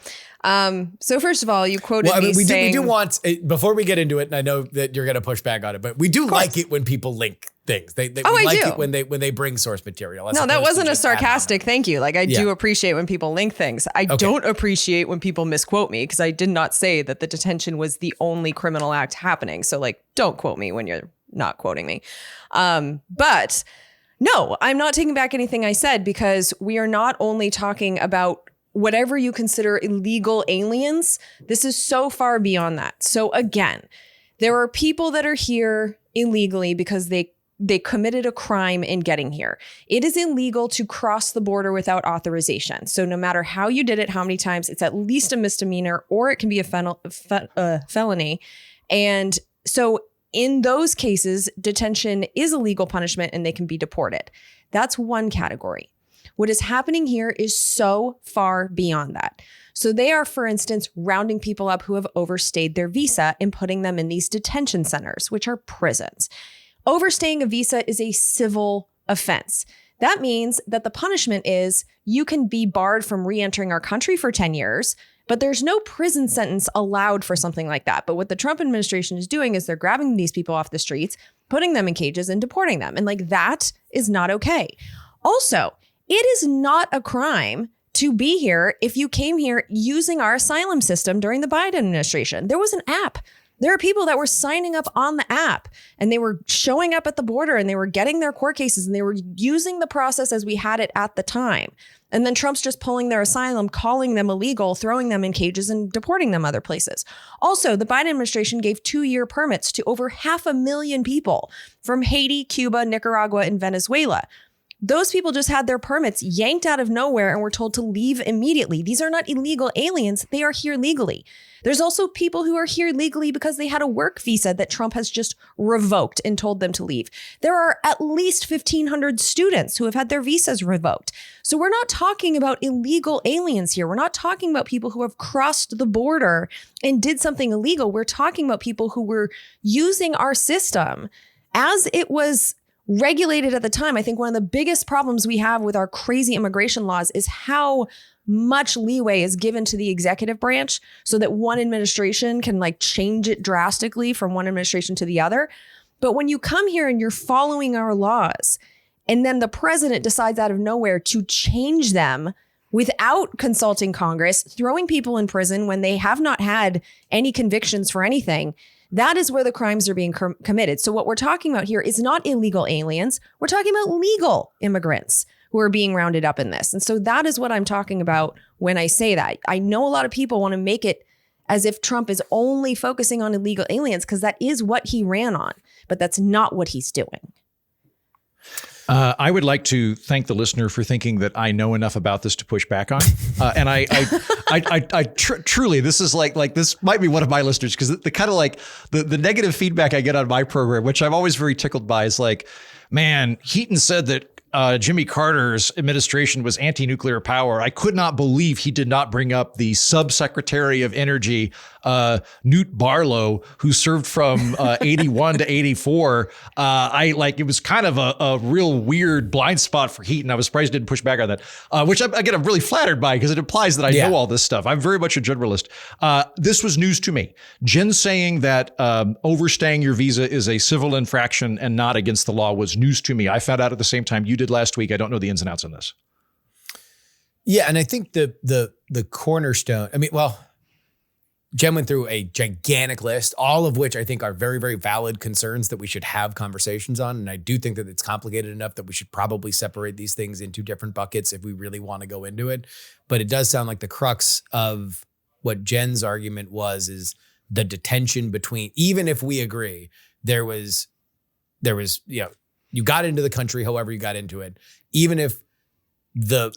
Speaker 3: So first of all, you quoted me
Speaker 1: we
Speaker 3: saying...
Speaker 1: we do want, before we get into it, and I know that you're going to push back on it, but we do like it when people link things. They like it when they bring source material.
Speaker 3: No, that wasn't a sarcastic thank you. Like, I do appreciate when people link things. I don't appreciate when people misquote me, because I did not say that the detention was the only criminal act happening. So, like, don't quote me when you're not quoting me. But no, I'm not taking back anything I said, because we are not only talking about whatever you consider illegal aliens. This is so far beyond that. So again, there are people that are here illegally because they committed a crime in getting here. It is illegal to cross the border without authorization. So no matter how you did it, how many times, it's at least a misdemeanor, or it can be a felony. And so in those cases, detention is a legal punishment and they can be deported. That's one category. What is happening here is so far beyond that. So they are, for instance, rounding people up who have overstayed their visa and putting them in these detention centers, which are prisons. Overstaying a visa is a civil offense. That means that the punishment is you can be barred from re-entering our country for 10 years, but there's no prison sentence allowed for something like that. But what the Trump administration is doing is they're grabbing these people off the streets, putting them in cages and deporting them. And like, that is not okay. Also, it is not a crime to be here if you came here using our asylum system during the Biden administration. There was an app. There are people that were signing up on the app and they were showing up at the border and they were getting their court cases and they were using the process as we had it at the time. And then Trump's just pulling their asylum, calling them illegal, throwing them in cages and deporting them other places. Also, the Biden administration gave 2-year permits to over 500,000 people from Haiti, Cuba, Nicaragua, and Venezuela. Those people just had their permits yanked out of nowhere and were told to leave immediately. These are not illegal aliens. They are here legally. There's also people who are here legally because they had a work visa that Trump has just revoked and told them to leave. There are at least 1,500 students who have had their visas revoked. So we're not talking about illegal aliens here. We're not talking about people who have crossed the border and did something illegal. We're talking about people who were using our system as it was regulated at the time. I think one of the biggest problems we have with our crazy immigration laws is how much leeway is given to the executive branch so that one administration can like change it drastically from one administration to the other. But when you come here and you're following our laws, and then the president decides out of nowhere to change them without consulting Congress, throwing people in prison when they have not had any convictions for anything, that is where the crimes are being committed. So what we're talking about here is not illegal aliens. We're talking about legal immigrants who are being rounded up in this. And so that is what I'm talking about when I say that. I know a lot of people want to make it as if Trump is only focusing on illegal aliens because that is what he ran on, but that's not what he's doing.
Speaker 2: I would like to thank the listener for thinking that I know enough about this to push back on. And I truly, this is like this might be one of my listeners, because the kind of like the negative feedback I get on my program, which I'm always very tickled by, is like, man, Heaton said that Jimmy Carter's administration was anti-nuclear power, I could not believe he did not bring up the Subsecretary of Energy, Newt Barlow, who served from 81 to 84. It was kind of a real weird blind spot for Heaton. I was surprised he didn't push back on that, which I'm really flattered by because it implies that I know all this stuff. I'm very much a generalist. This was news to me. Jen saying that overstaying your visa is a civil infraction and not against the law was news to me. I found out at the same time you did last week. I don't know the ins and outs on this.
Speaker 1: Yeah, and I think the cornerstone, Jen went through a gigantic list, all of which I think are very, very valid concerns that we should have conversations on. And I do think that it's complicated enough that we should probably separate these things into different buckets if we really want to go into it. But it does sound like the crux of what Jen's argument is the detention between, even if we agree, there was, you got into the country, however you got into it, even if the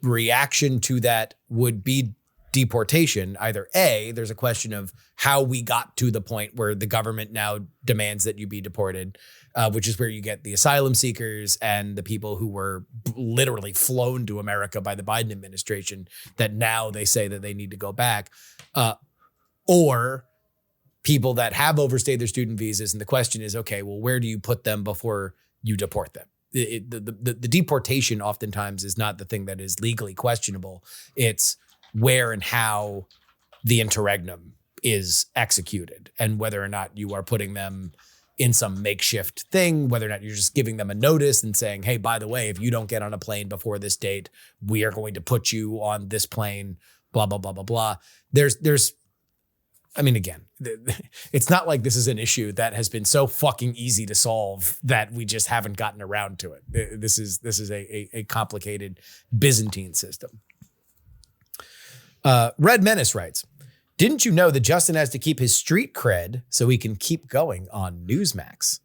Speaker 1: reaction to that would be deportation, either A, there's a question of how we got to the point where the government now demands that you be deported, which is where you get the asylum seekers and the people who were literally flown to America by the Biden administration that now they say that they need to go back, or people that have overstayed their student visas. And the question is, okay, well, where do you put them before you deport them? The deportation oftentimes is not the thing that is legally questionable. It's where and how the interregnum is executed and whether or not you are putting them in some makeshift thing, whether or not you're just giving them a notice and saying, hey, by the way, if you don't get on a plane before this date, we are going to put you on this plane, blah, blah, blah, blah, blah. Again, it's not like this is an issue that has been so fucking easy to solve that we just haven't gotten around to it. This is a complicated Byzantine system. Red Menace writes, didn't you know that Justin has to keep his street cred so he can keep going on Newsmax?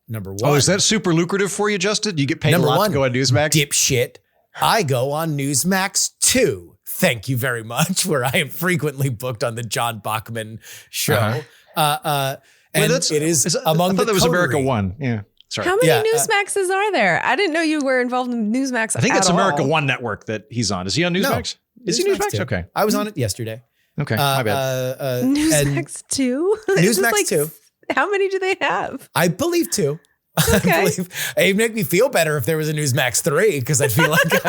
Speaker 1: Number one.
Speaker 2: Oh, is that super lucrative for you, Justin? You get paid a lot to go on Newsmax?
Speaker 1: Dipshit. I go on Newsmax too. Thank you very much, where I am frequently booked on the John Bachman show. And it is among the
Speaker 2: I thought that was America One. Yeah. Sorry.
Speaker 3: How many Newsmaxes are there? I didn't know you were involved in Newsmax.
Speaker 2: I think that's America One network that he's on. Is he on Newsmax?
Speaker 1: No,
Speaker 2: is he Newsmax? Okay.
Speaker 1: I was on it yesterday.
Speaker 2: Okay. My bad.
Speaker 3: Newsmax 2?
Speaker 1: Newsmax 2.
Speaker 3: How many do they have?
Speaker 1: I believe 2.
Speaker 3: Okay.
Speaker 1: It'd make me feel better if there was a Newsmax 3 because I feel like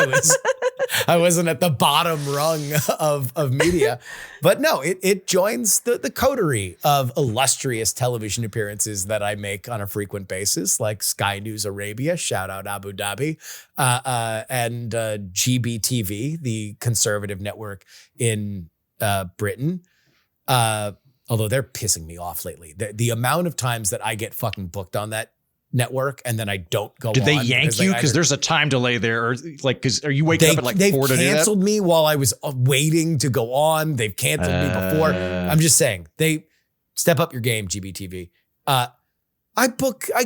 Speaker 1: I wasn't at the bottom rung of media. But no, it joins the coterie of illustrious television appearances that I make on a frequent basis, like Sky News Arabia, shout out Abu Dhabi, and GBTV, the conservative network in Britain. Although they're pissing me off lately. The amount of times that I get fucking booked on that network and then I don't go on.
Speaker 2: Did they yank you? Because there's a time delay there. Or are you waking up at 4 to do that?
Speaker 1: They've canceled me while I was waiting to go on. They've canceled me before. I'm just saying, they step up your game, GBTV. I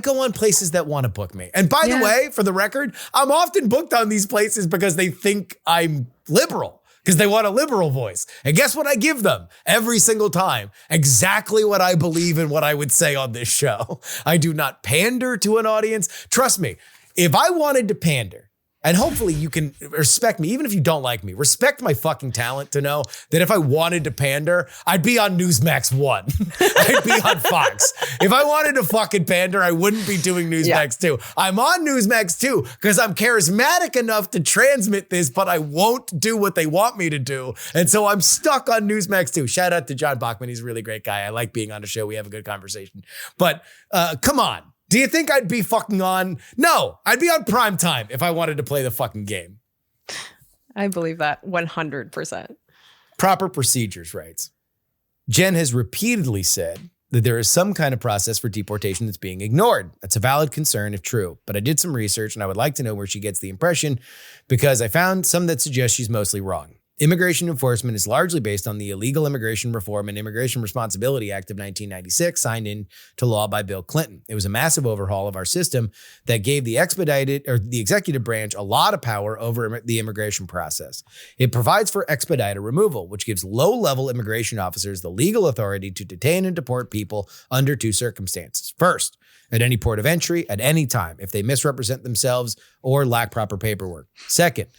Speaker 1: go on places that want to book me. And by the way, for the record, I'm often booked on these places because they think I'm liberal. Because they want a liberal voice. And guess what I give them every single time? Exactly what I believe and what I would say on this show. I do not pander to an audience. Trust me, if I wanted to pander, and hopefully you can respect me, even if you don't like me, respect my fucking talent to know that if I wanted to pander, I'd be on Newsmax 1. I'd be on Fox. If I wanted to fucking pander, I wouldn't be doing Newsmax 2. I'm on Newsmax 2 because I'm charismatic enough to transmit this, but I won't do what they want me to do. And so I'm stuck on Newsmax 2. Shout out to John Bachman. He's a really great guy. I like being on the show. We have a good conversation. But come on. Do you think I'd be fucking on? No, I'd be on prime time if I wanted to play the fucking game.
Speaker 3: I believe that 100%.
Speaker 1: Proper procedures, writes. Jen has repeatedly said that there is some kind of process for deportation that's being ignored. That's a valid concern if true, but I did some research and I would like to know where she gets the impression because I found some that suggest she's mostly wrong. Immigration enforcement is largely based on the Illegal Immigration Reform and Immigration Responsibility Act of 1996, signed into law by Bill Clinton. It was a massive overhaul of our system that gave the executive branch a lot of power over the immigration process. It provides for expedited removal, which gives low-level immigration officers the legal authority to detain and deport people under two circumstances. First, at any port of entry, at any time, if they misrepresent themselves or lack proper paperwork. Second,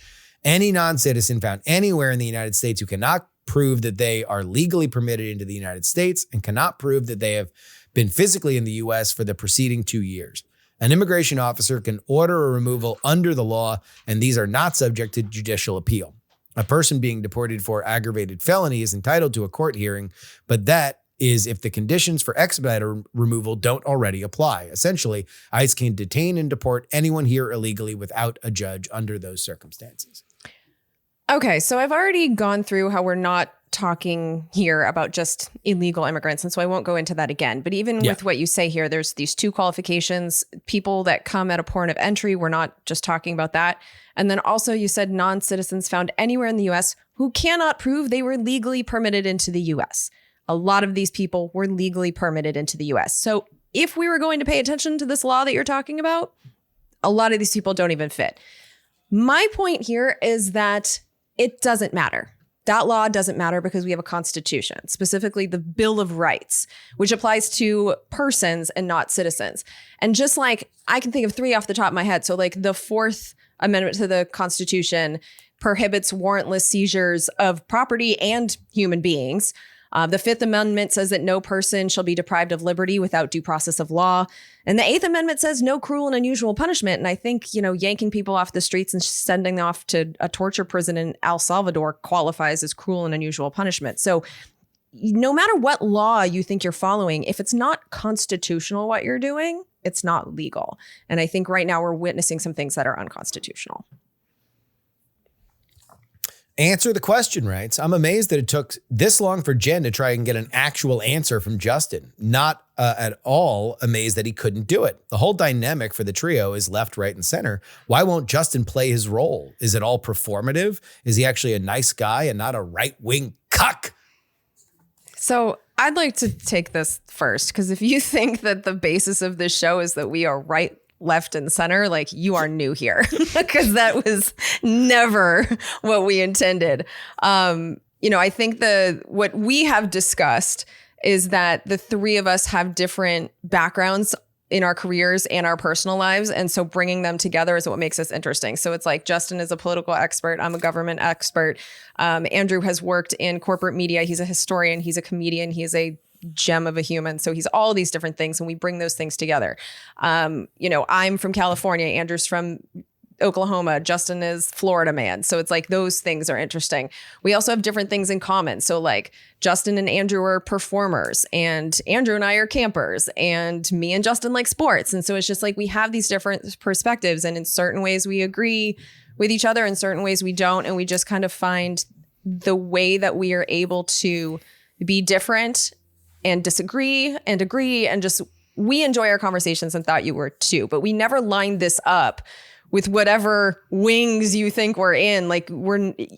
Speaker 1: any non-citizen found anywhere in the United States who cannot prove that they are legally permitted into the United States and cannot prove that they have been physically in the U.S. for the preceding 2 years. An immigration officer can order a removal under the law, and these are not subject to judicial appeal. A person being deported for aggravated felony is entitled to a court hearing, but that is if the conditions for expedited removal don't already apply. Essentially, ICE can detain and deport anyone here illegally without a judge under those circumstances.
Speaker 3: Okay, so I've already gone through how we're not talking here about just illegal immigrants, and so I won't go into that again. But even with what you say here, there's these two qualifications. People that come at a point of entry, we're not just talking about that. And then also you said non-citizens found anywhere in the U.S. who cannot prove they were legally permitted into the U.S. A lot of these people were legally permitted into the U.S. So if we were going to pay attention to this law that you're talking about, a lot of these people don't even fit. My point here is that it doesn't matter. That law doesn't matter because we have a constitution, specifically the Bill of Rights, which applies to persons and not citizens. And just like I can think of three off the top of my head. So like the Fourth Amendment to the Constitution prohibits warrantless seizures of property and human beings. The Fifth Amendment says that no person shall be deprived of liberty without due process of law. And the Eighth Amendment says no cruel and unusual punishment. And I think, yanking people off the streets and sending them off to a torture prison in El Salvador qualifies as cruel and unusual punishment. So no matter what law you think you're following, if it's not constitutional what you're doing, it's not legal. And I think right now we're witnessing some things that are unconstitutional.
Speaker 1: Answer the question, writes, I'm amazed that it took this long for Jen to try and get an actual answer from Justin. Not at all amazed that he couldn't do it. The whole dynamic for the trio is left, right, and center. Why won't Justin play his role? Is it all performative? Is he actually a nice guy and not a right-wing cuck?
Speaker 3: So I'd like to take this first, because if you think that the basis of this show is that we are right, left, and center, like, you are new here, because that was never what we intended. I think what we have discussed is that the three of us have different backgrounds in our careers and our personal lives. And so bringing them together is what makes us interesting. So it's like Justin is a political expert. I'm a government expert. Andrew has worked in corporate media. He's a historian. He's a comedian. He's a gem of a human. So he's all these different things, and we bring those things together. I'm from California. Andrew's from Oklahoma. Justin is Florida man. So it's like those things are interesting. We also have different things in common. So like Justin and Andrew are performers, and Andrew and I are campers, and me and Justin like sports. And so it's just like we have these different perspectives, and in certain ways we agree with each other, in certain ways we don't. And we just kind of find the way that we are able to be different and disagree and agree, and just we enjoy our conversations, and thought you were too. But we never lined this up with whatever wings you think we're in. Like,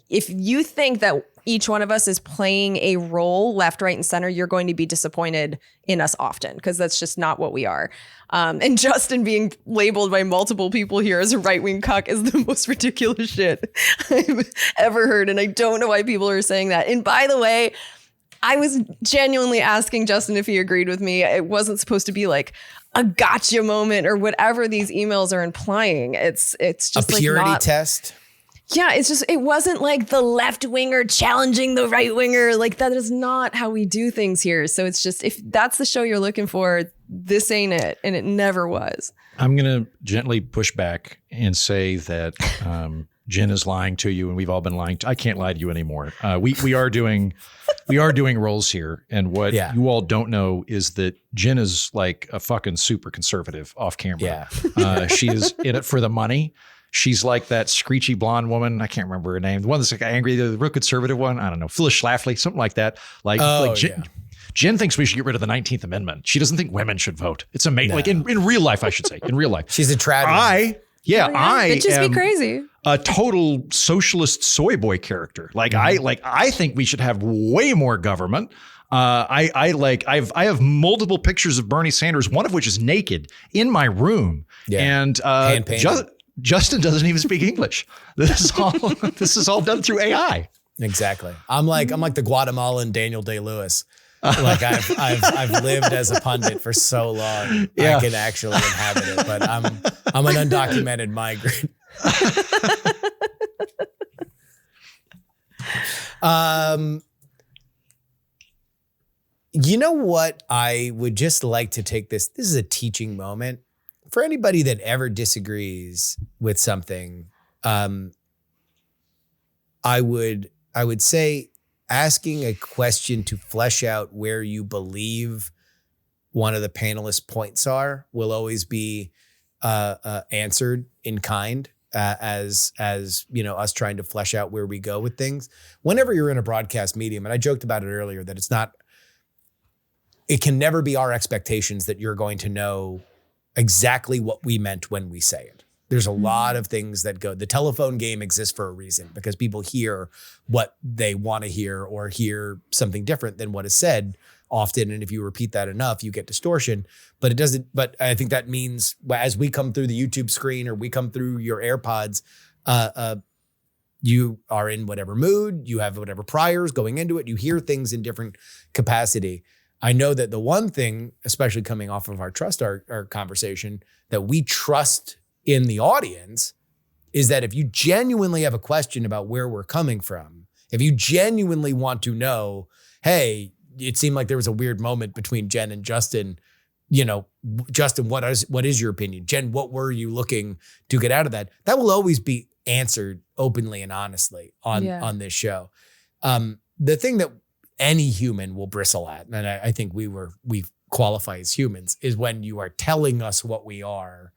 Speaker 3: if you think that each one of us is playing a role left, right, and center, you're going to be disappointed in us often, because that's just not what we are. And Justin being labeled by multiple people here as a right-wing cuck is the most ridiculous shit I've ever heard. And I don't know why people are saying that. And by the way, I was genuinely asking Justin if he agreed with me. It wasn't supposed to be like a gotcha moment or whatever these emails are implying. It's just
Speaker 1: a purity
Speaker 3: like
Speaker 1: test.
Speaker 3: Yeah, it wasn't like the left winger challenging the right winger. Like, that is not how we do things here. So it's just, if that's the show you're looking for, this ain't it. And it never was.
Speaker 2: I'm going to gently push back and say that Jen is lying to you, and we've all been lying. I can't lie to you anymore. We are doing roles here, and what you all don't know is that Jen is like a fucking super conservative off camera. Yeah. She is in it for the money. She's like that screechy blonde woman. I can't remember her name. The one that's like angry, the real conservative one. I don't know. Phyllis Schlafly, something like that. Jen thinks we should get rid of the 19th Amendment. She doesn't think women should vote. It's amazing. No. Like in real life, I should say. In real life.
Speaker 1: She's a tragedy.
Speaker 2: Yeah, I
Speaker 3: bitches
Speaker 2: am
Speaker 3: be crazy.
Speaker 2: a total socialist soy boy character. Like I think we should have way more government. I have multiple pictures of Bernie Sanders, one of which is naked in my room.
Speaker 1: Yeah.
Speaker 2: And Justin doesn't even speak English. This is all done through AI.
Speaker 1: Exactly. I'm like the Guatemalan Daniel Day-Lewis. Like I've lived as a pundit for so long. Yeah. I can actually inhabit it, but I'm an undocumented migrant. You know what? I would just like to take this. This is a teaching moment for anybody that ever disagrees with something. I would say asking a question to flesh out where you believe one of the panelists' points are will always be answered in kind, as you know, us trying to flesh out where we go with things. Whenever you're in a broadcast medium, and I joked about it earlier, that it can never be our expectations that you're going to know exactly what we meant when we say it. There's a lot of things that go. The telephone game exists for a reason, because people hear what they want to hear or hear something different than what is said often. And if you repeat that enough, you get distortion. But it doesn't. But I think that means as we come through the YouTube screen or we come through your AirPods, you are in whatever mood, you have whatever priors going into it. You hear things in different capacity. I know that the one thing, especially coming off of our conversation, that we trust in the audience is that if you genuinely have a question about where we're coming from, if you genuinely want to know, hey, it seemed like there was a weird moment between Jen and Justin. You know, Justin, what is your opinion? Jen, what were you looking to get out of that? That will always be answered openly and honestly on this show. The thing that any human will bristle at, and I think we qualify as humans, is when you are telling us what we are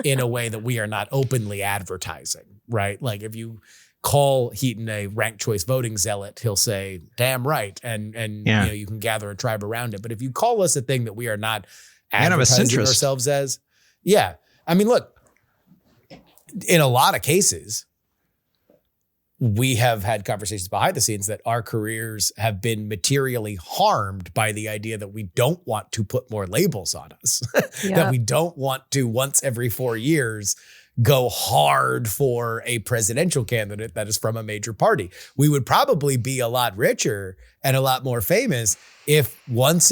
Speaker 1: in a way that we are not openly advertising, right? Like if you call Heaton a ranked choice voting zealot, he'll say, damn right. And you know, you can gather a tribe around it. But if you call us a thing that we are not advertising ourselves as, I mean, look, in a lot of cases, we have had conversations behind the scenes that our careers have been materially harmed by the idea that we don't want to put more labels on us, that we don't want to once every 4 years go hard for a presidential candidate that is from a major party. We would probably be a lot richer and a lot more famous if once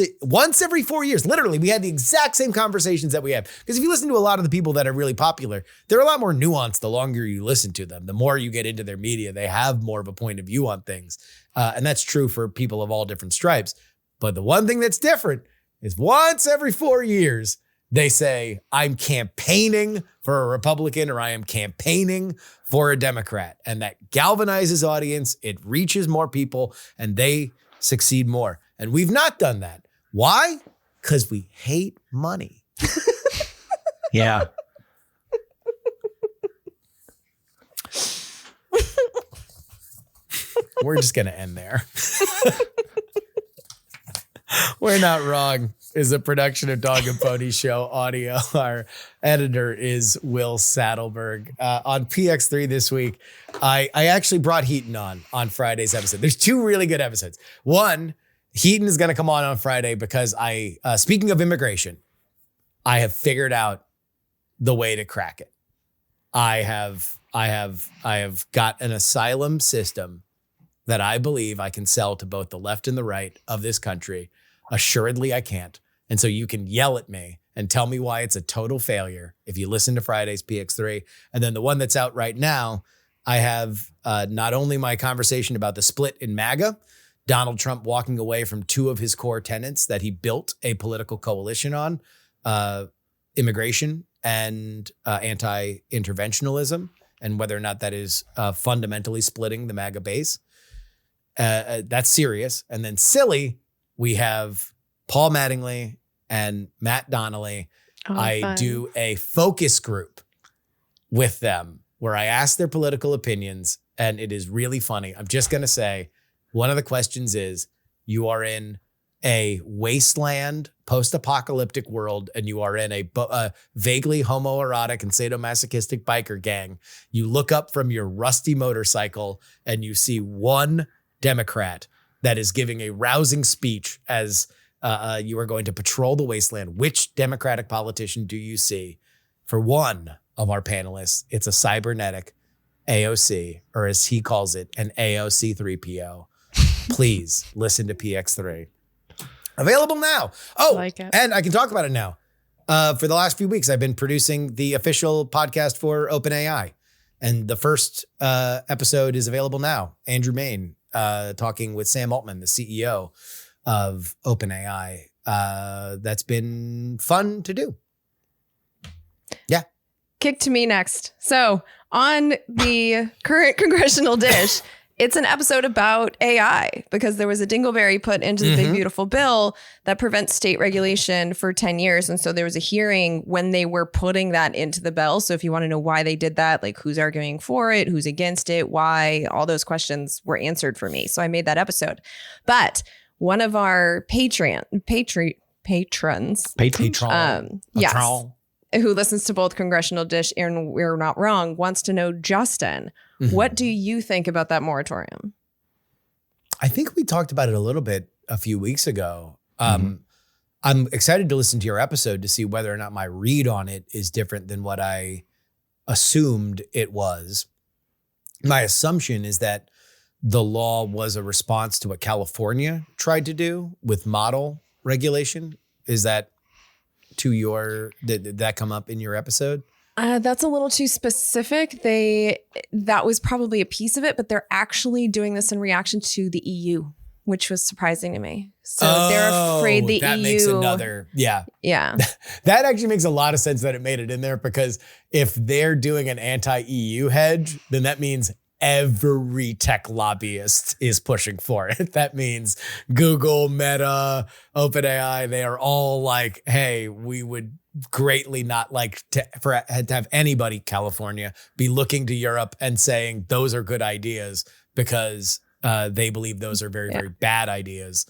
Speaker 1: every 4 years, literally, we had the exact same conversations that we have. Because if you listen to a lot of the people that are really popular, they're a lot more nuanced the longer you listen to them. The more you get into their media, they have more of a point of view on things. And that's true for people of all different stripes. But the one thing that's different is once every 4 years, they say, I'm campaigning for a Republican or I am campaigning for a Democrat. And that galvanizes audience. It reaches more people and they succeed more. And we've not done that. Why? Because we hate money.
Speaker 2: Yeah.
Speaker 1: We're just going to end there. We're Not Wrong is a production of Dog and Pony Show Audio. Our editor is Will Saddleberg. On PX3 this week, I actually brought Heaton on Friday's episode. There's two really good episodes. One, Heaton is going to come on Friday because speaking of immigration, I have figured out the way to crack it. I have got an asylum system that I believe I can sell to both the left and the right of this country. Assuredly, I can't. And so you can yell at me and tell me why it's a total failure if you listen to Friday's PX3. And then the one that's out right now, I have not only my conversation about the split in MAGA, Donald Trump walking away from two of his core tenets that he built a political coalition on, immigration and anti-interventionalism, and whether or not that is fundamentally splitting the MAGA base. That's serious. And then silly, we have Paul Mattingly and Matt Donnelly. I do a focus group with them where I ask their political opinions, and it is really funny. I'm just going to say, one of the questions is, you are in a wasteland post-apocalyptic world and you are in a vaguely homoerotic and sadomasochistic biker gang, you look up from your rusty motorcycle and you see one Democrat that is giving a rousing speech as you are going to patrol the wasteland. Which Democratic politician do you see? For one of our panelists, it's a cybernetic AOC, or as he calls it, an AOC 3PO. Please listen to PX3. Available now. Oh, and I can talk about it now. For the last few weeks, I've been producing the official podcast for OpenAI. And the first episode is available now. Andrew Main talking with Sam Altman, the CEO of OpenAI. That's been fun to do. Yeah.
Speaker 3: Kick to me next. So on the current congressional dish, it's an episode about AI because there was a dingleberry put into the big, beautiful bill that prevents state regulation for 10 years. And so there was a hearing when they were putting that into the bill. So if you want to know why they did that, like who's arguing for it, who's against it, why, all those questions were answered for me. So I made that episode. But one of our patrons, yes, who listens to both Congressional Dish and We're Not Wrong, wants to know, Justin, what do you think about that moratorium?
Speaker 1: I think we talked about it a little bit a few weeks ago. I'm excited to listen to your episode to see whether or not my read on it is different than what I assumed it was. My assumption is that the law was a response to what California tried to do with model regulation. Is that did that come up in your episode?
Speaker 3: That's a little too specific. That was probably a piece of it, but they're actually doing this in reaction to the EU, which was surprising to me. So they're afraid the EU.
Speaker 1: That makes another, yeah. That actually makes a lot of sense that it made it in there, because if they're doing an anti-EU hedge, then that means every tech lobbyist is pushing for it. That means Google, Meta, OpenAI, they are all like, hey, we would greatly not like to have anybody, California, be looking to Europe and saying those are good ideas because they believe those are very, very bad ideas.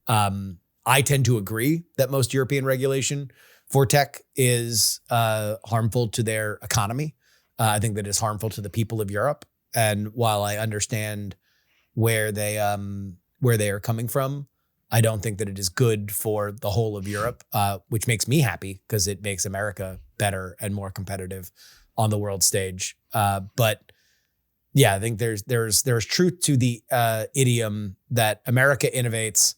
Speaker 1: I tend to agree that most European regulation for tech is harmful to their economy. I think that it's harmful to the people of Europe. And while I understand where they are coming from, I don't think that it is good for the whole of Europe, which makes me happy because it makes America better and more competitive on the world stage. But yeah, I think there's truth to the idiom that America innovates,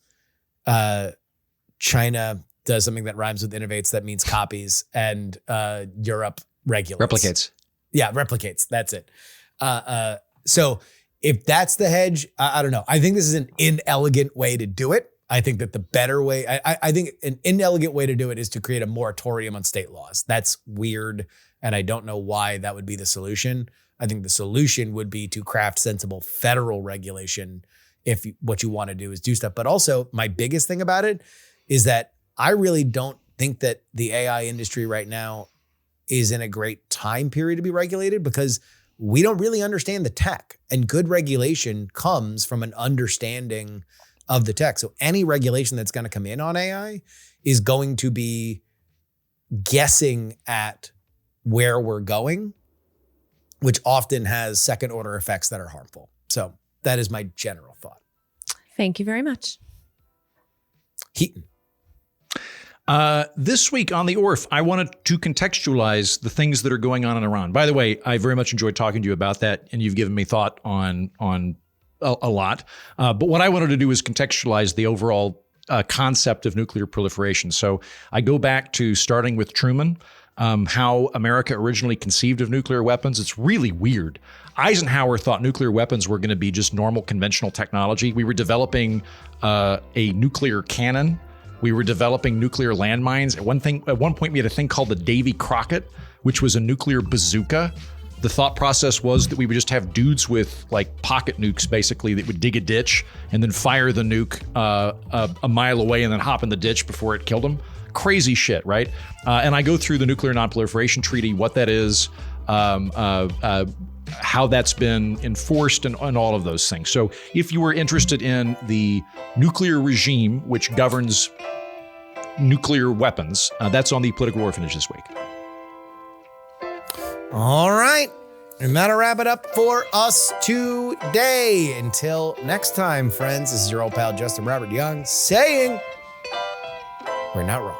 Speaker 1: China does something that rhymes with innovates, that means copies, and Europe replicates. Yeah, replicates. That's it. So if that's the hedge, I don't know. I think this is an inelegant way to do it. I think that the better way, I think an inelegant way to do it is to create a moratorium on state laws. That's weird. And I don't know why that would be the solution. I think the solution would be to craft sensible federal regulation if what you want to do is do stuff. But also my biggest thing about it is that I really don't think that the AI industry right now is in a great time period to be regulated, because we don't really understand the tech, and good regulation comes from an understanding of the tech. So any regulation that's going to come in on AI is going to be guessing at where we're going, which often has second order effects that are harmful. So that is my general thought.
Speaker 3: Thank you very much.
Speaker 1: Heaton.
Speaker 2: This week on the ORF, I wanted to contextualize the things that are going on in Iran. By the way, I very much enjoyed talking to you about that, and you've given me thought on a lot. But what I wanted to do is contextualize the overall concept of nuclear proliferation. So I go back to starting with Truman, how America originally conceived of nuclear weapons. It's really weird. Eisenhower thought nuclear weapons were going to be just normal conventional technology. We were developing a nuclear cannon. We were developing nuclear landmines. At one point, we had a thing called the Davy Crockett, which was a nuclear bazooka. The thought process was that we would just have dudes with like pocket nukes, basically, that would dig a ditch and then fire the nuke a mile away and then hop in the ditch before it killed them. Crazy shit, right? And I go through the Nuclear Non-Proliferation Treaty, what that is, how that's been enforced and all of those things. So if you were interested in the nuclear regime, which governs nuclear weapons, that's on the Political Orphanage this week.
Speaker 1: All right. And that'll wrap it up for us today. Until next time, friends, this is your old pal, Justin Robert Young, saying we're not wrong.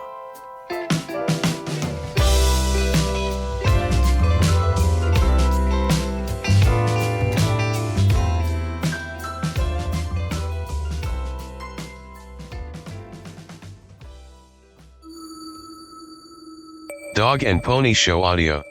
Speaker 4: Dog and Pony Show audio.